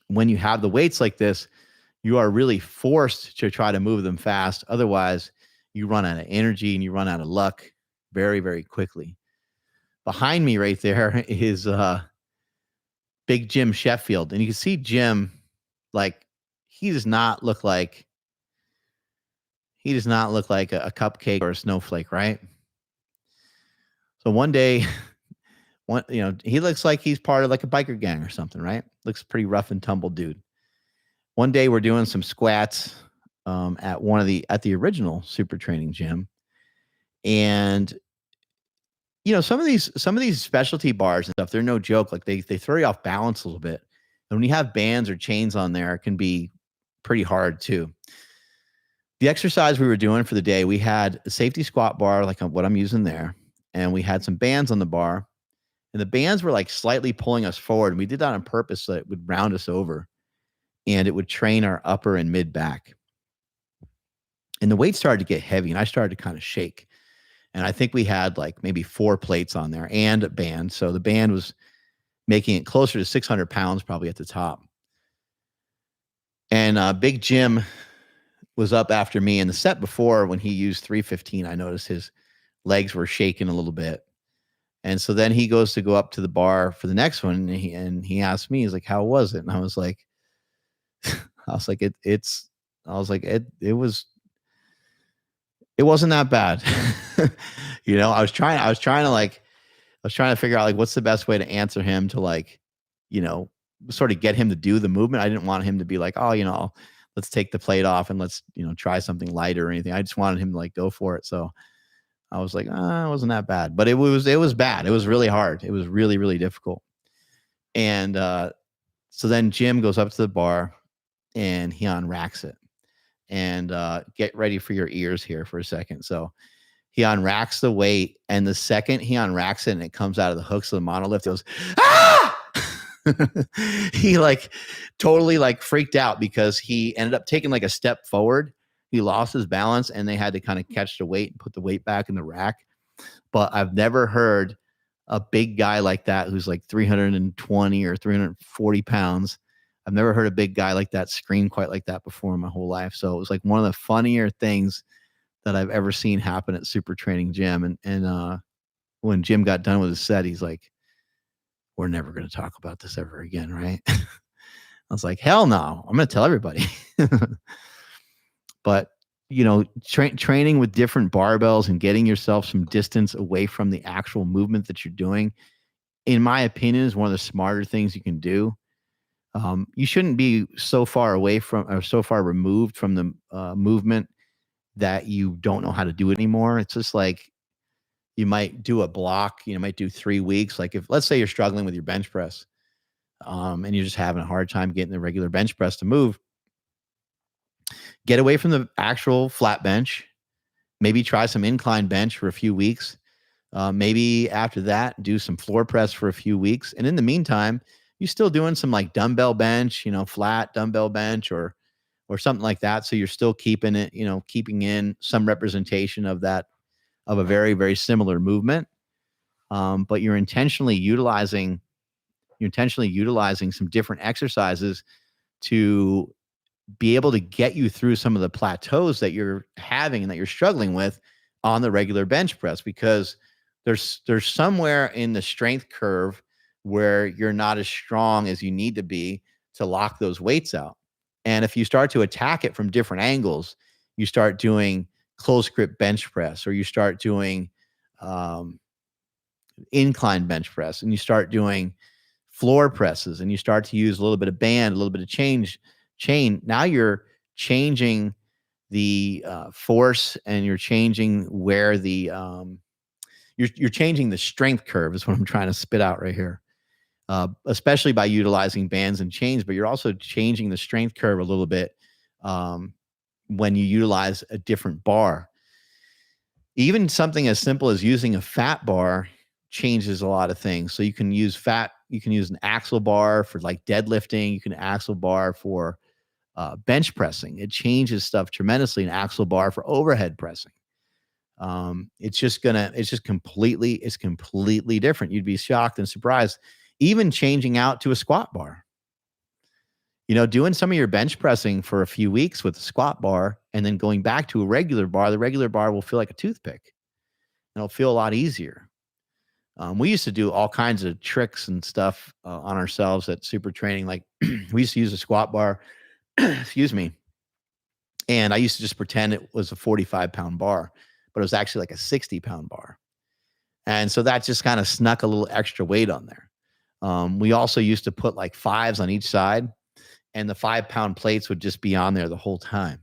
when you have the weights like this, you are really forced to try to move them fast. Otherwise, you run out of energy and you run out of luck very, very quickly. Behind me right there is big Jim Sheffield. And you can see Jim, like, he does not look like a cupcake or a snowflake, right? So one day, he looks like he's part of like a biker gang or something, right? Looks pretty rough and tumble dude. One day we're doing some squats at the original super training gym. And some of these specialty bars and stuff, they're no joke. Like they throw you off balance a little bit. And when you have bands or chains on there, it can be pretty hard too. The exercise we were doing for the day, we had a safety squat bar, like what I'm using there. And we had some bands on the bar. And the bands were like slightly pulling us forward. And we did that on purpose so it would round us over. And it would train our upper and mid back. And the weight started to get heavy, and I started to kind of shake. And I think we had like maybe 4 plates on there and a band. So the band was making it closer to 600 pounds probably at the top. And Big Jim was up after me. And the set before, when he used 315, I noticed his legs were shaking a little bit. And so then he goes to go up to the bar for the next one. And he asked me, he's like, how was it? And I was like, it wasn't that bad. I was trying to figure out like, what's the best way to answer him to like, sort of get him to do the movement. I didn't want him to be like, oh, let's take the plate off and let's, try something lighter or anything. I just wanted him to like go for it. So I was like, it wasn't that bad, but it was bad. It was really hard. It was really, really difficult. And so then Jim goes up to the bar and he unracks it. And get ready for your ears here for a second. So he unracks the weight, and the second he unracks it and it comes out of the hooks of the monolift, it goes, ah! He like totally like freaked out because he ended up taking like a step forward. He lost his balance and they had to kind of catch the weight and put the weight back in the rack. But I've never heard a big guy like that who's like 320 or 340 pounds. I've never heard a big guy like that scream quite like that before in my whole life. So it was like one of the funnier things that I've ever seen happen at Super Training Gym. And when Jim got done with his set, he's like, we're never going to talk about this ever again, right? I was like, hell no, I'm going to tell everybody. But, training with different barbells and getting yourself some distance away from the actual movement that you're doing, in my opinion, is one of the smarter things you can do. You shouldn't be so far away from or so far removed from the movement that you don't know how to do it anymore. It's just like you might do a block, might do 3 weeks. Like if, let's say you're struggling with your bench press and you're just having a hard time getting the regular bench press to move, get away from the actual flat bench, maybe try some incline bench for a few weeks. Maybe after that, do some floor press for a few weeks. And in the meantime, you're still doing some like dumbbell bench, flat dumbbell bench or something like that. So you're still keeping it, keeping in some representation of a very, very similar movement. But you're intentionally utilizing some different exercises to be able to get you through some of the plateaus that you're having and that you're struggling with on the regular bench press, because there's somewhere in the strength curve where you're not as strong as you need to be to lock those weights out. And if you start to attack it from different angles, you start doing close grip bench press, or you start doing incline bench press, and you start doing floor presses, and you start to use a little bit of band, a little bit of chain. Now you're changing the force, and you're changing where the you're changing the strength curve is what I'm trying to spit out right here. Especially by utilizing bands and chains, but you're also changing the strength curve a little bit when you utilize a different bar. Even something as simple as using a fat bar changes a lot of things. So you can use an axle bar for like deadlifting. You can axle bar for bench pressing. It changes stuff tremendously in axle bar for overhead pressing. It's completely different. You'd be shocked and surprised. Even changing out to a squat bar. Doing some of your bench pressing for a few weeks with the squat bar and then going back to a regular bar, the regular bar will feel like a toothpick. And it'll feel a lot easier. We used to do all kinds of tricks and stuff on ourselves at super training. Like we used to use a squat bar, excuse me. And I used to just pretend it was a 45-pound bar, but it was actually like a 60-pound bar. And so that just kind of snuck a little extra weight on there. We also used to put like 5s on each side, and the 5-pound plates would just be on there the whole time.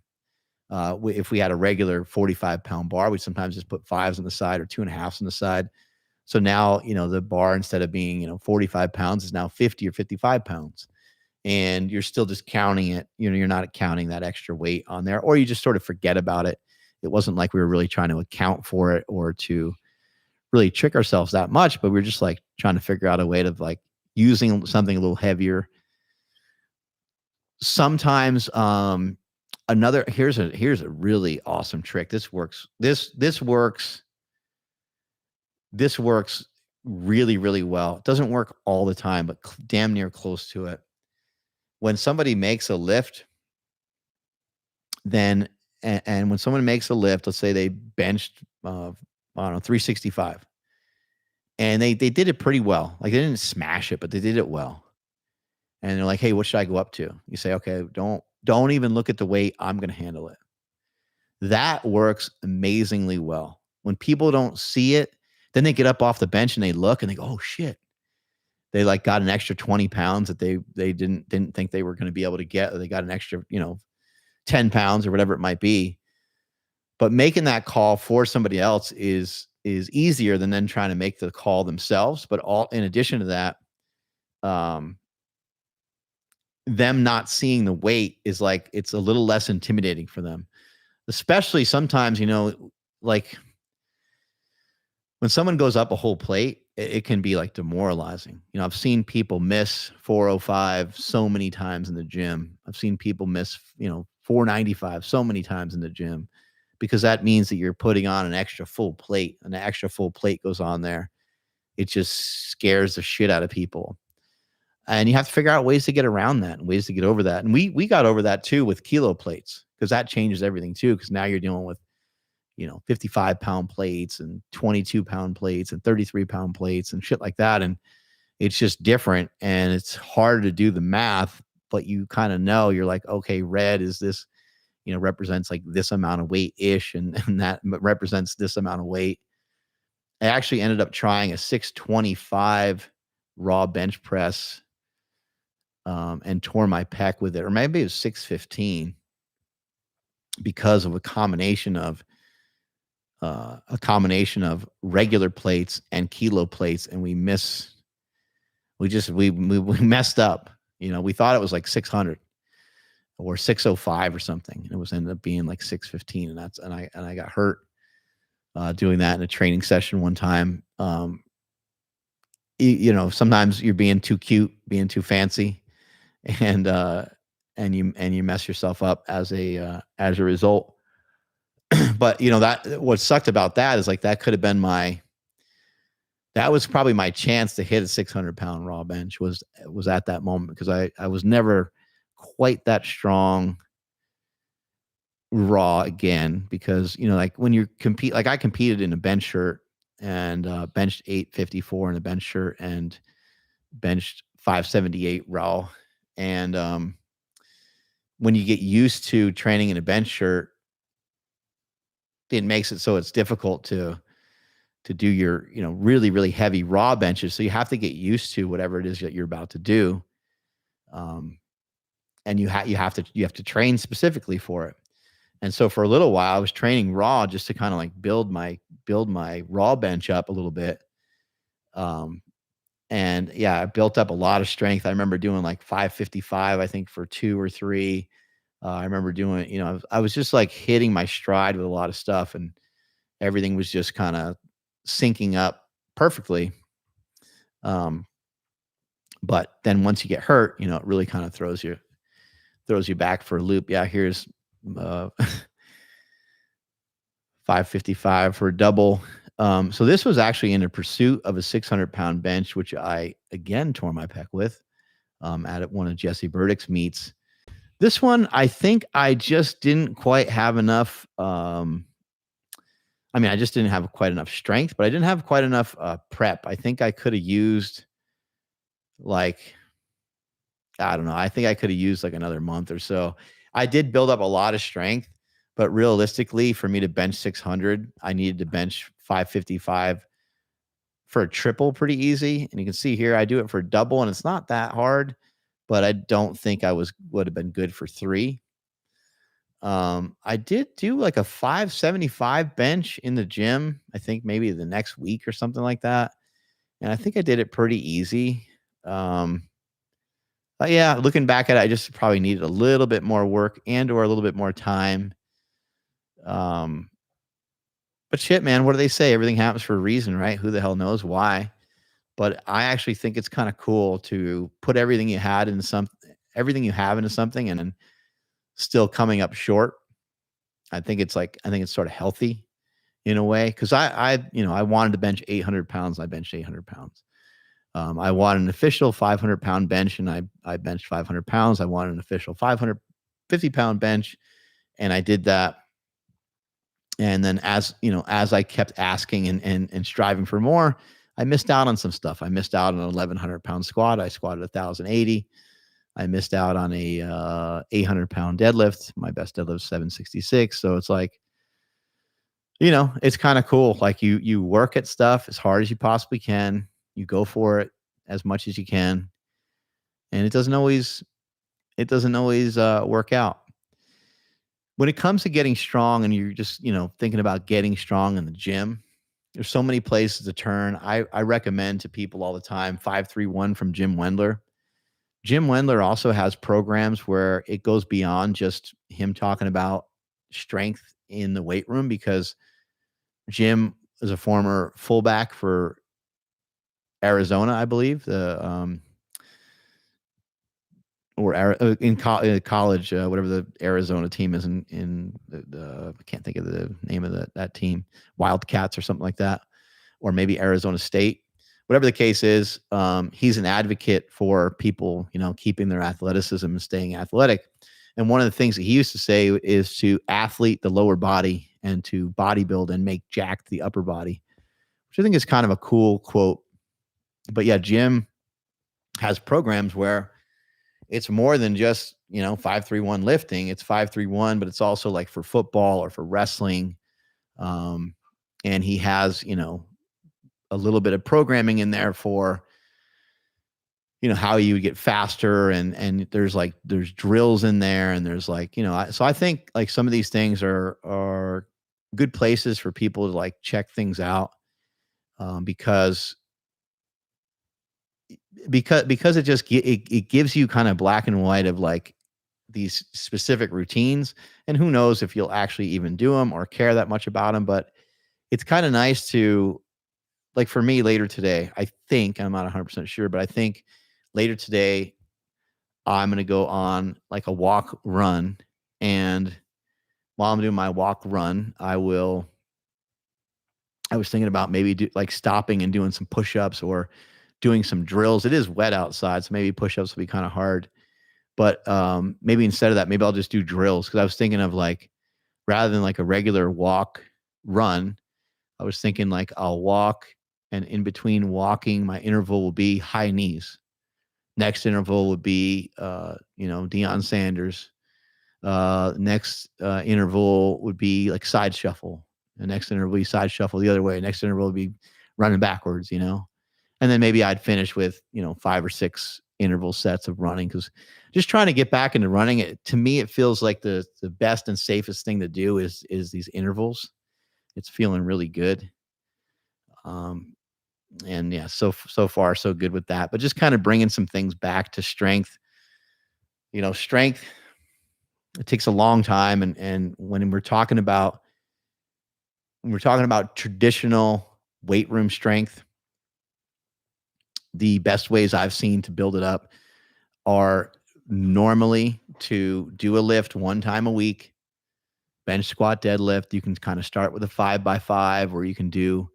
If we had a regular 45-pound bar, we sometimes just put 5s on the side or 2.5s on the side. So now, the bar, instead of being, 45 pounds, is now 50 or 55 pounds. And you're still just counting it. You're not counting that extra weight on there, or you just sort of forget about it. It wasn't like we were really trying to account for it or to really trick ourselves that much, but we were just like trying to figure out a way to like using something a little heavier. Sometimes, here's a really awesome trick. This works really, really well. It doesn't work all the time, but damn near close to it. When somebody makes a lift, then, and when someone makes a lift, let's say they benched, I don't know, 365, and they did it pretty well. Like they didn't smash it, but they did it well. And they're like, hey, what should I go up to? You say, okay, don't even look at the weight. I'm going to handle it. That works amazingly well. When people don't see it, then they get up off the bench and they look and they go, oh shit. They like got an extra 20 pounds that they didn't think they were going to be able to get. Or they got an extra, 10 pounds or whatever it might be. But making that call for somebody else is easier than then trying to make the call themselves. But in addition to that, them not seeing the weight is like, it's a little less intimidating for them. Especially sometimes, like when someone goes up a whole plate, it can be like demoralizing. I've seen people miss 405 so many times in the gym. I've seen people miss, 495 so many times in the gym, because that means that you're putting on an extra full plate. An extra full plate goes on there. It just scares the shit out of people. And you have to figure out ways to get around that and ways to get over that. And we got over that too with kilo plates, because that changes everything too. Because now you're dealing with, 55-pound plates and 22-pound plates and 33-pound plates and shit like that. And it's just different. And it's hard to do the math, but you kind of know, you're like, okay, red is this, represents like this amount of weight ish. And that represents this amount of weight. I actually ended up trying a 625 raw bench press and tore my pec with it, or maybe it was 615, because of a combination of regular plates and kilo plates, and we messed up. We thought it was like 600 or 605 or something, and it was ended up being like 615, and I got hurt doing that in a training session one time. Sometimes you're being too cute, being too fancy, and you mess yourself up as a result. But that what sucked about that is like that could have been that was probably my chance to hit a 600-pound raw bench was at that moment, because I was never quite that strong raw again, because like when you compete, like I competed in a bench shirt and benched 854 in a bench shirt and benched 578 raw. And when you get used to training in a bench shirt, it makes it so it's difficult to do your, really, really heavy raw benches. So you have to get used to whatever it is that you're about to do. And you have to train specifically for it. And so for a little while I was training raw just to kind of like build my raw bench up a little bit. And yeah, I built up a lot of strength. I remember doing like 555, I think, for 2 or 3. I remember doing, I was just like hitting my stride with a lot of stuff, and everything was just kind of syncing up perfectly. But then once you get hurt, it really kind of throws throws you back for a loop. Yeah, here's 555 for a double. So this was actually in a pursuit of a 600-pound bench, which I again tore my pec with at one of Jesse Burdick's meets. This one, I think I just didn't quite have enough. I just didn't have quite enough strength, but I didn't have quite enough prep. I think I could have used I don't know. I think I could have used like another month or so. I did build up a lot of strength, but realistically, for me to bench 600, I needed to bench 555 for a triple pretty easy. And you can see here, I do it for a double, and it's not that hard, but I don't think I would have been good for 3. I did do like a 575 bench in the gym. I think maybe the next week or something like that. And I think I did it pretty easy. But yeah, looking back at it, I just probably needed a little bit more work or a little bit more time. But shit, man, what do they say? Everything happens for a reason, right? Who the hell knows why? But I actually think it's kind of cool to put everything you have into something and then still coming up short. I think it's sort of healthy in a way. Cause I wanted to bench 800 pounds. I benched 800 pounds. I wanted an official 500-pound bench, and I benched 500 pounds. I wanted an official 550-pound bench, and I did that. And then as I kept asking and striving for more, I missed out on some stuff. I missed out on an 1,100-pound squat. I squatted 1,080. I missed out on a 800-pound deadlift. My best deadlift is 766. So it's like, it's kind of cool. Like you work at stuff as hard as you possibly can. You go for it as much as you can, and it doesn't always work out. When it comes to getting strong, and you're just thinking about getting strong in the gym, there's so many places to turn. I recommend to people all the time 531 from Jim Wendler. Jim Wendler also has programs where it goes beyond just him talking about strength in the weight room, because Jim is a former fullback for Arizona, I believe, in college, whatever the Arizona team is in the I can't think of the name of that team, Wildcats or something like that, or maybe Arizona State. Whatever the case is, he's an advocate for people, keeping their athleticism and staying athletic. And one of the things that he used to say is to athlete the lower body and to bodybuild and make jacked the upper body, which I think is kind of a cool quote. But yeah, Jim has programs where it's more than just, 531 lifting. It's 531, but it's also like for football or for wrestling. And he has, a little bit of programming in there for, how you get faster, and there's drills in there, and there's so I think like some of these things are good places for people to check things out, because it just it gives you kind of black and white of these specific routines, and who knows if you'll actually even do them or care that much about them. But it's kind of nice to, for me later today, I think, I'm not 100% sure, but I think later today I'm going to go on a walk run, and while I'm doing my walk run, I was thinking about maybe stopping and doing some push-ups or doing some drills. It is wet outside, so maybe push-ups will be kind of hard. But maybe instead of that, maybe I'll just do drills, because I was thinking of rather than a regular walk run, I was thinking I'll walk, and in between walking, my interval will be high knees. Next interval would be Deion Sanders. Next interval would be side shuffle. The next interval would be side shuffle the other way. Next interval would be running backwards, and then maybe I'd finish with 5 or 6 interval sets of running, because just trying to get back into running, to me it feels like the best and safest thing to do is these intervals. It's feeling really good. And yeah, so far so good with that. But just kind of bringing some things back to strength. Strength, it takes a long time, and when we're talking about traditional weight room strength, the best ways I've seen to build it up are normally to do a lift 1 time a week, bench, squat, deadlift. You can kind of start with a 5x5, or you can do,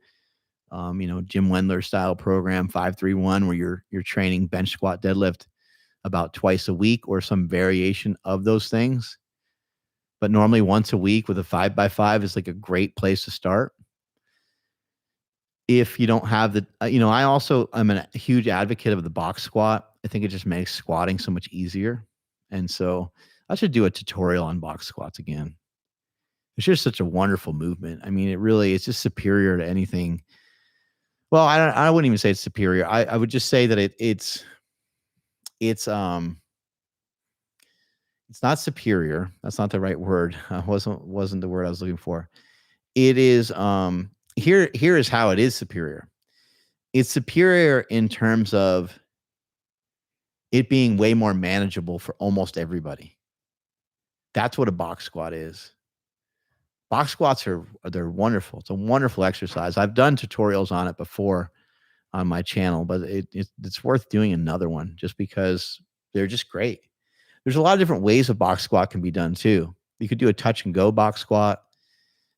Jim Wendler style program 5-3-1, where you're training bench, squat, deadlift about twice a week or some variation of those things. But normally once a week with a 5x5 is like a great place to start. If you don't have the, I also am a huge advocate of the box squat. I think it just makes squatting so much easier. And so I should do a tutorial on box squats again. It's just such a wonderful movement. I mean, it's just superior to anything. Well, I wouldn't even say it's superior. I would just say that it's not superior. That's not the right word. Wasn't the word I was looking for. It is, here is how it is superior. It's superior in terms of it being way more manageable for almost everybody. That's what a box squat is. Box squats they're wonderful. It's a wonderful exercise. I've done tutorials on it before on my channel, but it's worth doing another one just because they're just great. There's a lot of different ways a box squat can be done too. You could do a touch and go box squat.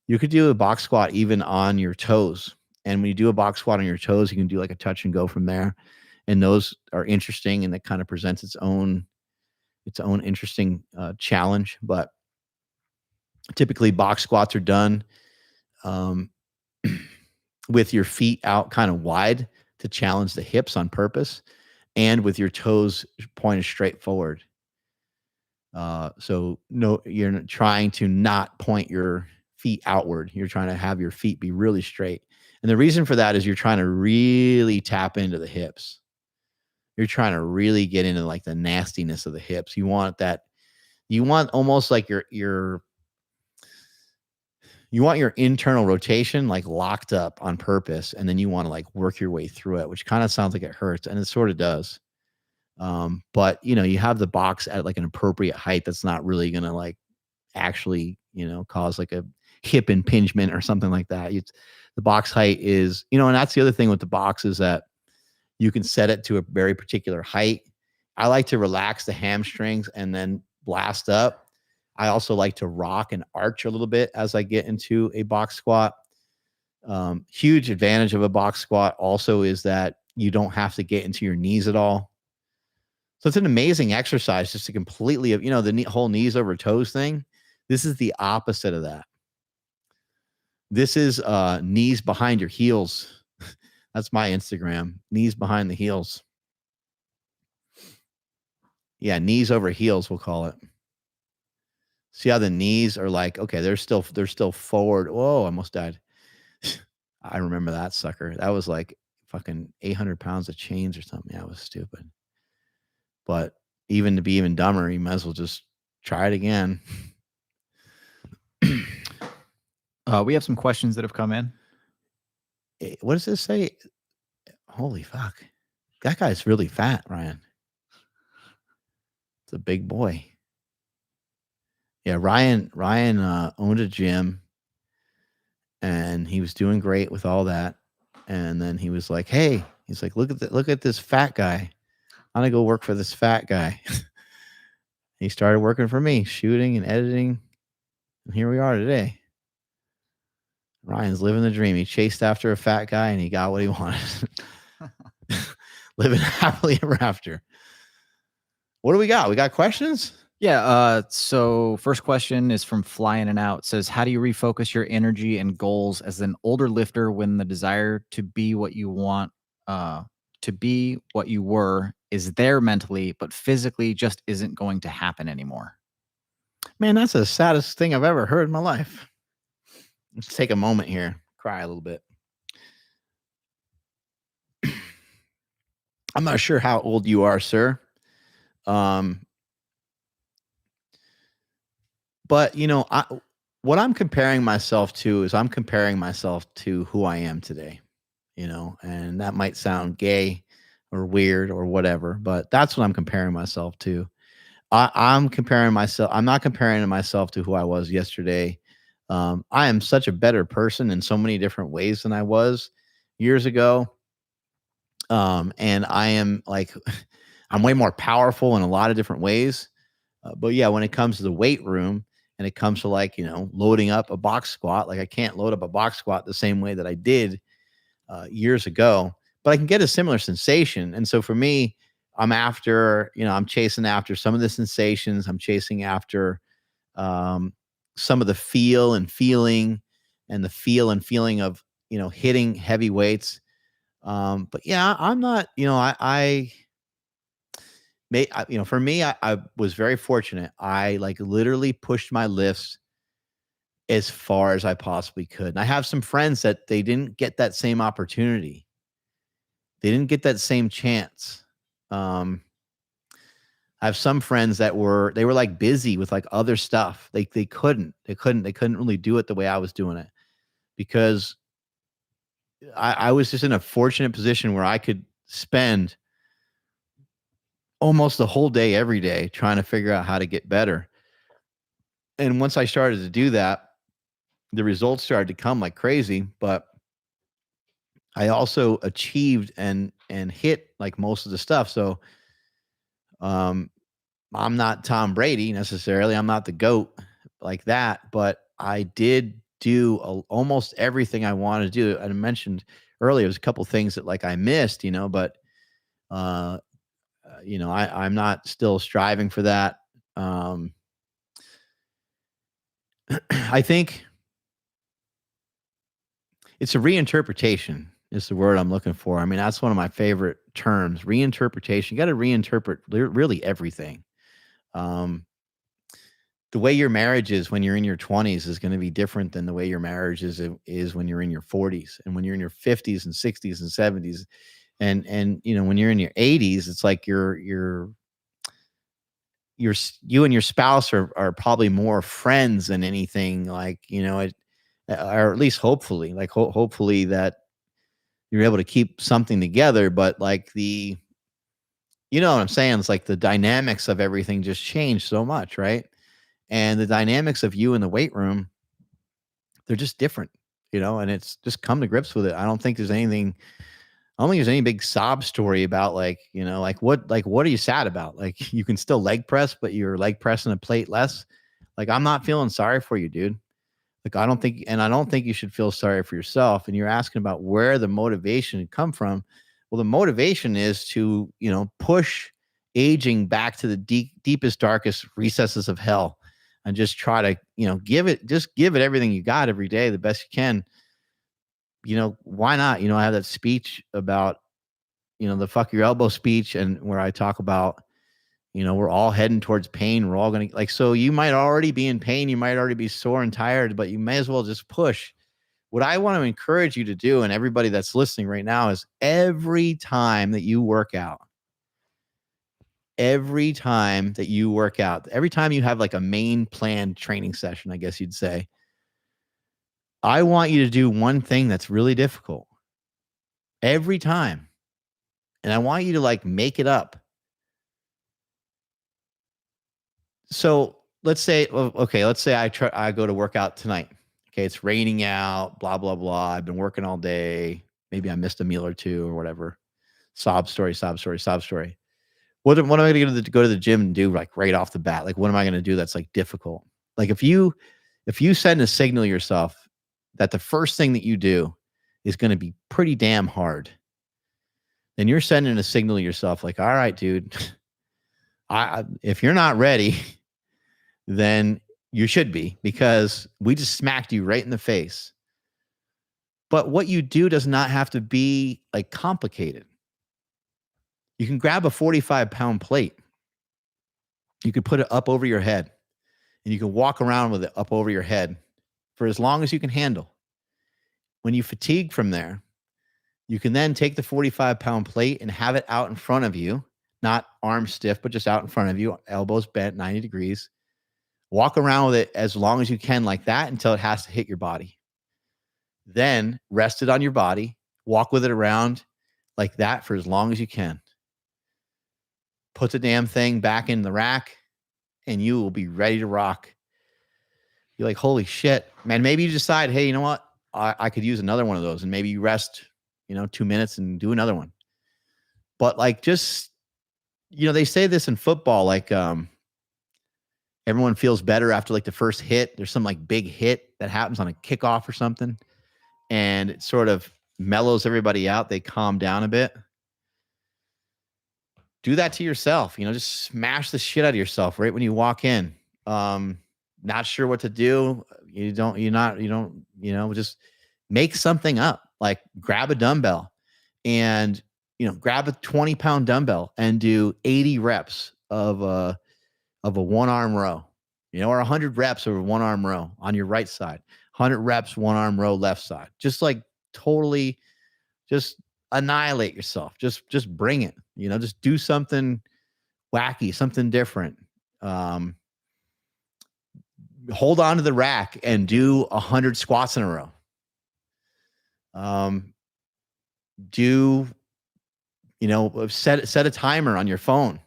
You could do a box squat even on your toes. And when you do a box squat on your toes, you can do like a touch and go from there. And those are interesting, and it kind of presents its own interesting challenge. But typically box squats are done with your feet out kind of wide to challenge the hips on purpose, and with your toes pointed straight forward. So no, you're trying to not point your feet outward. You're trying to have your feet be really straight. And the reason for that is you're trying to really tap into the hips. You're trying to really get into like the nastiness of the hips. You want almost like you want your internal rotation like locked up on purpose, and then you want to like work your way through it, which kind of sounds like it hurts, and it sort of does. But you have the box at like an appropriate height that's not really gonna like actually cause like a hip impingement or something like that. The box height is, and that's the other thing with the box is that you can set it to a very particular height. I like to relax the hamstrings and then blast up. I also like to rock and arch a little bit as I get into a box squat. Huge advantage of a box squat also is that you don't have to get into your knees at all. So it's an amazing exercise just to completely, the whole knees over toes thing. This is the opposite of that. This is knees behind your heels. That's my Instagram. Knees behind the heels. Yeah, knees over heels, we'll call it. See how the knees are like, okay, they're still forward. Whoa, I almost died. I remember that sucker. That was like fucking 800 pounds of chains or something. Yeah, it was stupid. But even to be even dumber, you might as well just try it again. We have some questions that have come in. What does this say? Holy fuck. That guy's really fat, Ryan. It's a big boy. Yeah, Ryan owned a gym, and he was doing great with all that. And then he was like, "Hey," he's like, look at this fat guy. I'm gonna go work for this fat guy." He started working for me, shooting and editing, and here we are today. Ryan's living the dream. He chased after a fat guy, and he got what he wanted. Living happily ever after. What do we got? We got questions? Yeah. So first question is from Fly In and Out. It says, how do you refocus your energy and goals as an older lifter when the desire to be what you want, to be what you were is there mentally, but physically just isn't going to happen anymore? Man, that's the saddest thing I've ever heard in my life. Let's take a moment here, cry a little bit. I'm not sure how old you are, sir. But what I'm comparing myself to is I'm comparing myself to who I am today, and that might sound gay or weird or whatever, but that's what I'm comparing myself to. I'm comparing myself. I'm not comparing myself to who I was yesterday. I am such a better person in so many different ways than I was years ago. And I am like, I'm way more powerful in a lot of different ways. But yeah, when it comes to the weight room and it comes to like, loading up a box squat, like I can't load up a box squat the same way that I did years ago, but I can get a similar sensation. And so for me, I'm chasing after some of the sensations. I'm chasing after um, some of the feeling of, hitting heavy weights. But yeah, I'm not, for me, I was very fortunate. I like literally pushed my lifts as far as I possibly could. And I have some friends that they didn't get that same opportunity. They didn't get that same chance. Um, I have some friends that they were like busy with like other stuff. They couldn't really do it the way I was doing it because I was just in a fortunate position where I could spend almost the whole day every day trying to figure out how to get better. And once I started to do that, the results started to come like crazy, but I also achieved and hit like most of the stuff. So um I'm not Tom Brady necessarily. I'm not the GOAT like that, but I did do almost everything I wanted to do. I mentioned earlier, there's a couple things that like I missed, but uh, I'm not still striving for that. Um, I think it's a reinterpretation is the word I'm looking for. I mean, that's one of my favorite terms. Reinterpretation. You got to reinterpret really everything. Um, the way your marriage is when you're in your 20s is going to be different than the way your marriage is when you're in your 40s and when you're in your 50s and 60s and 70s and when you're in your 80s it's like you and your spouse are probably more friends than anything like or at least hopefully like hopefully that you're able to keep something together but like what I'm saying, it's like the dynamics of everything just changed so much, right? And the dynamics of you in the weight room, they're just different, and it's just come to grips with it. I don't think there's any big sob story about like what are you sad about? Like you can still leg press, but you're leg pressing a plate less. Like I'm not feeling sorry for you, dude. Like I don't think you should feel sorry for yourself. And you're asking about where the motivation had come from. Well, the motivation is to, push aging back to the deepest, darkest recesses of hell and just try to, give it everything you got every day, the best you can. Why not? I have that speech about, the fuck your elbow speech and where I talk about, we're all heading towards pain. We're all going to so you might already be in pain. You might already be sore and tired, but you may as well just push. What I want to encourage you to do, and everybody that's listening right now, is every time that you work out, every time you have like a main planned training session, I guess you'd say, I want you to do one thing that's really difficult every time. And I want you to like make it up. So let's say I go to work out tonight. Okay, it's raining out, blah, blah, blah. I've been working all day. Maybe I missed a meal or two or whatever. Sob story, sob story, sob story. What am I going to go to the gym and do like right off the bat? Like, what am I going to do that's like difficult? Like if you send a signal to yourself that the first thing that you do is going to be pretty damn hard, then you're sending a signal to yourself like, all right, dude, if you're not ready, then you should be because we just smacked you right in the face. But what you do does not have to be like complicated. You can grab a 45-pound plate. You could put it up over your head and you can walk around with it up over your head for as long as you can handle. When you fatigue from there, you can then take the 45-pound plate and have it out in front of you, not arms stiff, but just out in front of you, elbows bent 90 degrees. Walk around with it as long as you can like that until it has to hit your body. Then rest it on your body. Walk with it around like that for as long as you can. Put the damn thing back in the rack and you will be ready to rock. You're like, holy shit, man. Maybe you decide, hey, you know what? I could use another one of those. And maybe you rest, 2 minutes and do another one. But like they say this in football, like everyone feels better after like the first hit. There's some like big hit that happens on a kickoff or something, and it sort of mellows everybody out. They calm down a bit. Do that to yourself. Just smash the shit out of yourself right when you walk in. Not sure what to do. Just make something up. Like grab a dumbbell and, grab a 20-pound dumbbell and do 80 reps of a one arm row, or 100 reps of a one arm row on your right side, 100 reps, one arm row, left side. Just like totally just annihilate yourself. Just bring it, just do something wacky, something different. Hold on to the rack and do 100 squats in a row. Set a timer on your phone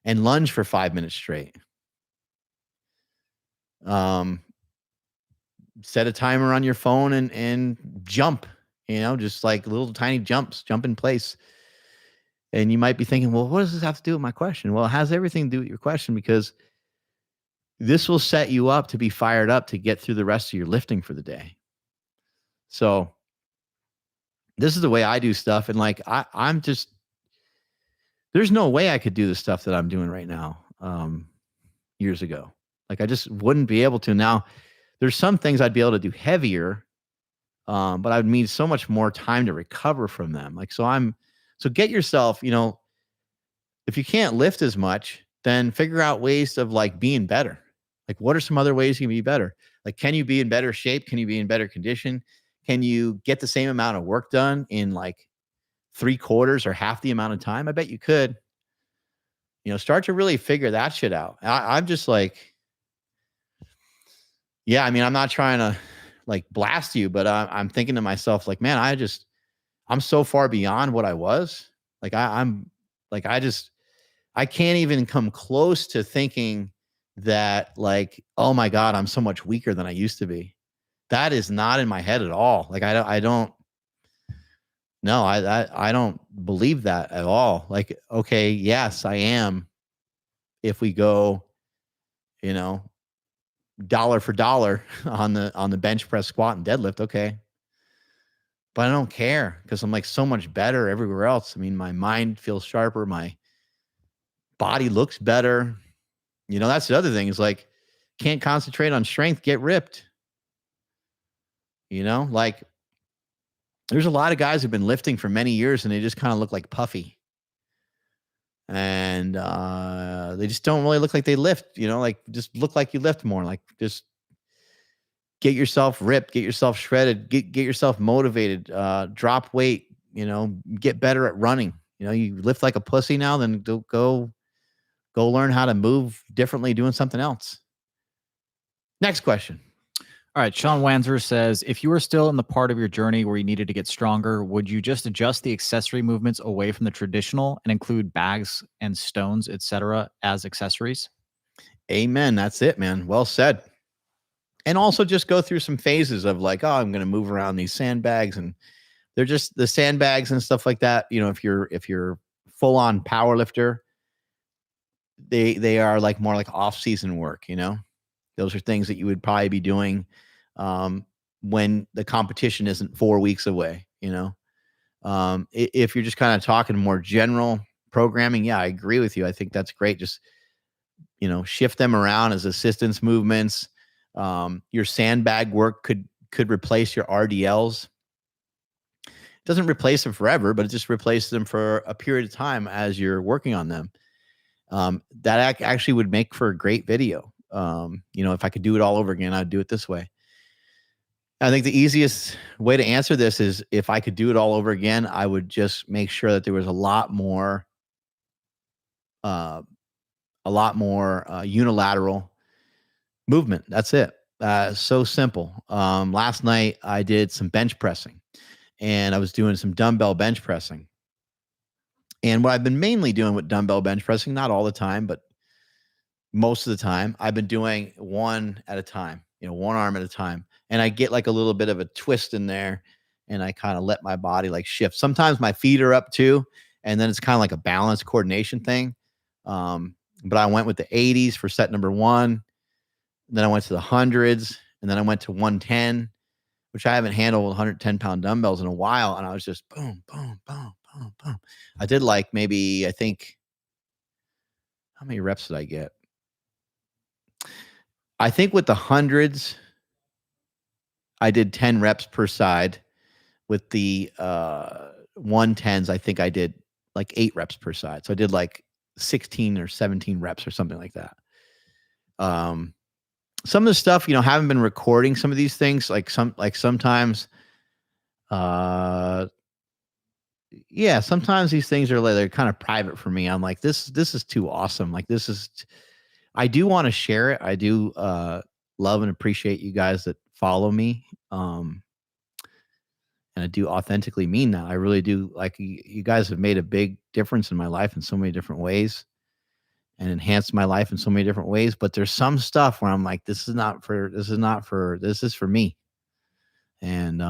and lunge for 5 minutes straight. Set a timer on your phone and jump, just like little tiny jumps, jump in place. And you might be thinking, well, what does this have to do with my question? Well, it has everything to do with your question, because this will set you up to be fired up to get through the rest of your lifting for the day. So this is the way I do stuff. And like, I'm just, there's no way I could do the stuff that I'm doing right now. Years ago, like I just wouldn't be able to. Now there's some things I'd be able to do heavier, but I would need so much more time to recover from them. Like, so get yourself, if you can't lift as much, then figure out ways of like being better. Like, what are some other ways you can be better? Like, can you be in better shape? Can you be in better condition? Can you get the same amount of work done in like 3/4 or half the amount of time? I bet you could. Start to really figure that shit out. I'm just like, yeah, I mean, I'm not trying to like blast you, but I'm thinking to myself, like, man, I'm so far beyond what I was. Like, I can't even come close to thinking that like, oh my God, I'm so much weaker than I used to be. That is not in my head at all. Like, I don't believe that at all. Like, okay, yes, I am. If we go, dollar for dollar on the bench press, squat, and deadlift, okay. But I don't care, because I'm like so much better everywhere else. I mean, my mind feels sharper. My body looks better. That's the other thing, is like, can't concentrate on strength, get ripped. Like, there's a lot of guys who've been lifting for many years and they just kind of look like puffy. And they just don't really look like they lift, like just look like you lift more. Like, just get yourself ripped, get yourself shredded, get yourself motivated, drop weight, get better at running. You lift like a pussy now, then go learn how to move differently doing something else. Next question. All right. Sean Wanzer says, if you were still in the part of your journey where you needed to get stronger, would you just adjust the accessory movements away from the traditional and include bags and stones, etc., as accessories? Amen. That's it, man. Well said. And also just go through some phases of like, oh, I'm going to move around these sandbags, and they're just the sandbags and stuff like that. If you're full on power lifter, they are like more like off season work. Those are things that you would probably be doing when the competition isn't 4 weeks away. If you're just kind of talking more general programming, yeah, I agree with you. I think that's great. Just, shift them around as assistance movements. Your sandbag work could replace your RDLs. It doesn't replace them forever, but it just replaces them for a period of time as you're working on them. That actually would make for a great video. If I could do it all over again, I'd do it this way. I think the easiest way to answer this is, if I could do it all over again, I would just make sure that there was a lot more unilateral movement. That's it. So simple. Last night I did some bench pressing, and I was doing some dumbbell bench pressing. And what I've been mainly doing with dumbbell bench pressing, not all the time, but most of the time, I've been doing one at a time, one arm at a time. And I get like a little bit of a twist in there, and I kind of let my body like shift. Sometimes my feet are up too, and then it's kind of like a balance coordination thing. But I went with the 80s for set number 1. Then I went to the hundreds, and then I went to 110, which I haven't handled 110-pound dumbbells in a while. And I was just boom, boom, boom, boom, boom. I did like maybe, I think, how many reps did I get? I think with the hundreds, I did 10 reps per side. With the 110s, I think I did like 8 reps per side. So I did like 16 or 17 reps or something like that. Some of the stuff, haven't been recording some of these things. Sometimes, sometimes these things are they're kind of private for me. I'm like, this is too awesome. Like I do want to share it. I do love and appreciate you guys that follow me. And I do authentically mean that. I really do. Like, you guys have made a big difference in my life in so many different ways and enhanced my life in so many different ways. But there's some stuff where I'm like, this is for me. And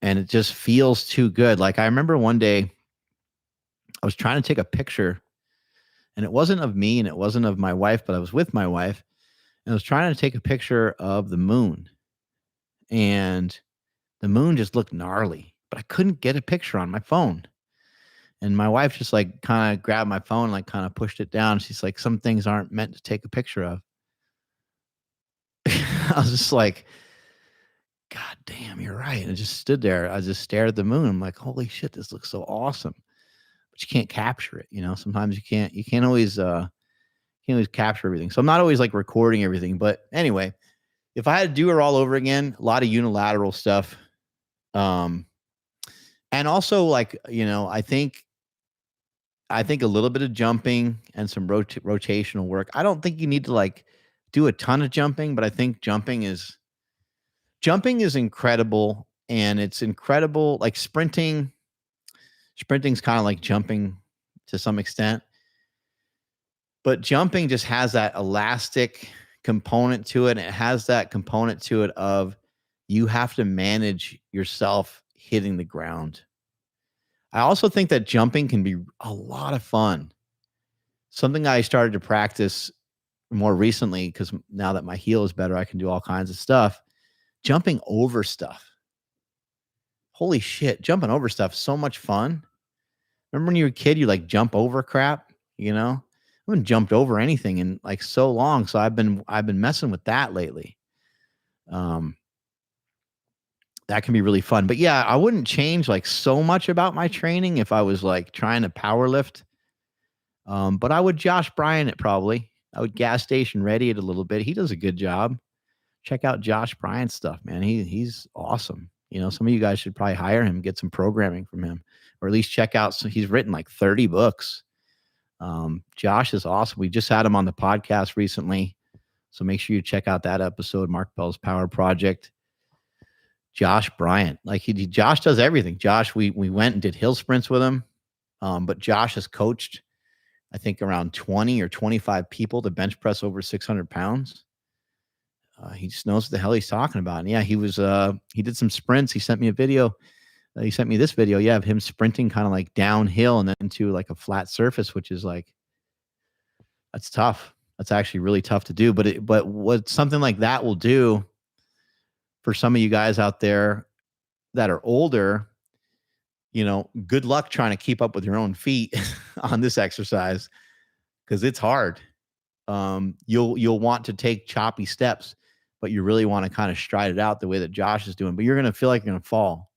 it just feels too good. Like, I remember one day I was trying to take a picture, and it wasn't of me and it wasn't of my wife, but I was with my wife, and I was trying to take a picture of the moon. And the moon just looked gnarly, but I couldn't get a picture on my phone. And my wife just like kind of grabbed my phone, like kind of pushed it down. She's like, some things aren't meant to take a picture of. I was just like, God damn, you're right. And I just stood there. I just stared at the moon. I'm like, holy shit, this looks so awesome. But you can't capture it. Sometimes you can't always capture everything. So I'm not always like recording everything. But anyway, if I had to do it all over again, a lot of unilateral stuff. And also, like, I think a little bit of jumping and some rotational work. I don't think you need to like do a ton of jumping, but I think jumping is incredible. And it's incredible. Like sprinting's kind of like jumping to some extent, but jumping just has that elastic component to it. And it has that component to it of you have to manage yourself hitting the ground. I also think that jumping can be a lot of fun. Something I started to practice more recently, because now that my heel is better, I can do all kinds of stuff. Jumping over stuff. Holy shit, jumping over stuff is so much fun. Remember when you were a kid, you like jump over crap, I haven't jumped over anything in like so long. So I've been messing with that lately. That can be really fun. But yeah, I wouldn't change like so much about my training if I was like trying to power lift. But I would Josh Bryant it probably. I would gas station ready it a little bit. He does a good job. Check out Josh Bryant's stuff, man. He's awesome. Some of you guys should probably hire him, get some programming from him, or at least check out. So he's written like 30 books. Josh is awesome. We just had him on the podcast recently. So make sure you check out that episode, Mark Bell's Power Project. Josh Bryant, like Josh does everything. Josh, we went and did hill sprints with him. But Josh has coached, I think, around 20 or 25 people to bench press over 600 pounds. He just knows what the hell he's talking about. And yeah, he did some sprints. He sent me a video. He sent me this video, of him sprinting kind of like downhill and then into like a flat surface, which is like, that's tough. That's actually really tough to do. But what something like that will do for some of you guys out there that are older, good luck trying to keep up with your own feet on this exercise, because it's hard. You'll want to take choppy steps, but you really want to kind of stride it out the way that Josh is doing. But you're going to feel like you're going to fall.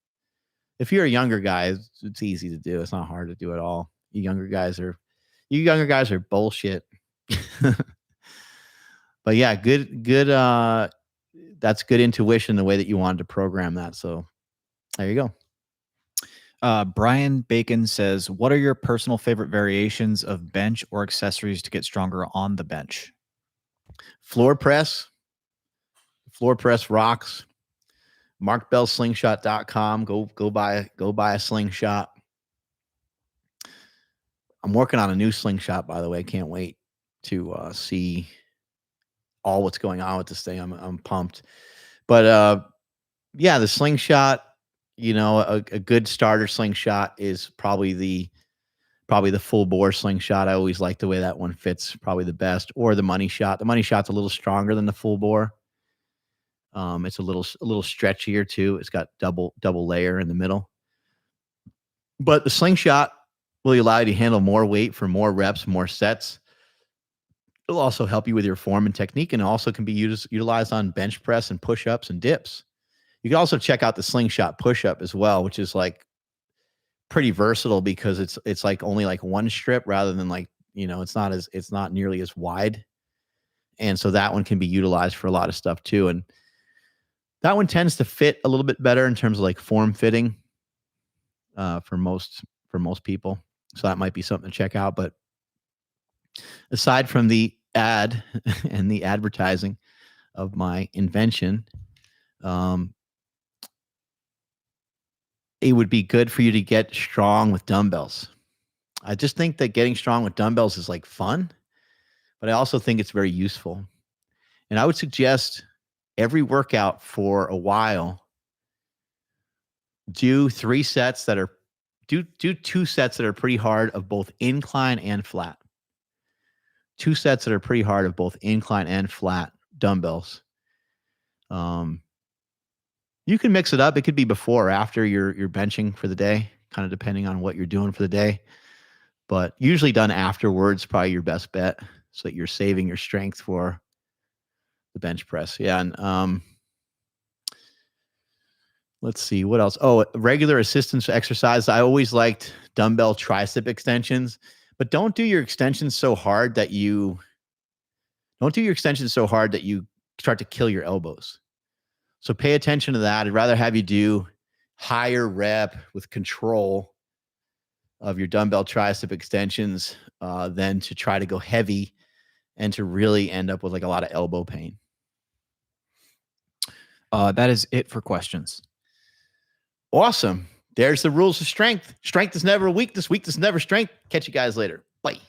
If you're a younger guy, it's easy to do. It's not hard to do at all. You younger guys are bullshit. But yeah, good. That's good intuition, the way that you wanted to program that. So there you go. Brian Bacon says, what are your personal favorite variations of bench or accessories to get stronger on the bench? Floor press rocks. MarkBellSlingshot.com. Go buy a slingshot. I'm working on a new slingshot, by the way. Can't wait to see all what's going on with this thing. I'm pumped. But yeah, the slingshot, a good starter slingshot is probably the Probably the full bore slingshot. I always like the way that one fits, probably the best, or the money shot. The money shot's a little stronger than the full bore. It's a little stretchier too. It's got double layer in the middle. But the slingshot will allow you to handle more weight for more reps, more sets. It'll also help you with your form and technique, and also can be utilized on bench press and push-ups and dips. You can also check out the slingshot push-up as well, which is like pretty versatile because it's like only like one strip rather than like, it's not nearly as wide. And so that one can be utilized for a lot of stuff too. And that one tends to fit a little bit better in terms of like form fitting for most people. So that might be something to check out. But aside from the ad and the advertising of my invention, it would be good for you to get strong with dumbbells. I just think that getting strong with dumbbells is like fun, but I also think it's very useful. And I would suggest every workout for a while, do 3 sets that are, do 2 sets that are pretty hard of both incline and flat. 2 sets that are pretty hard of both incline and flat dumbbells. You can mix it up. It could be before or after you're benching for the day, kind of depending on what you're doing for the day. But usually done afterwards, probably your best bet, so that you're saving your strength for the bench press. Yeah, and let's see what else. Oh, regular assistance exercise. I always liked dumbbell tricep extensions, but don't do your extensions so hard that you start to kill your elbows. So pay attention to that. I'd rather have you do higher rep with control of your dumbbell tricep extensions than to try to go heavy and to really end up with like a lot of elbow pain. That is it for questions. Awesome. There's the rules of strength. Strength is never weakness. Weakness is never strength. Catch you guys later. Bye.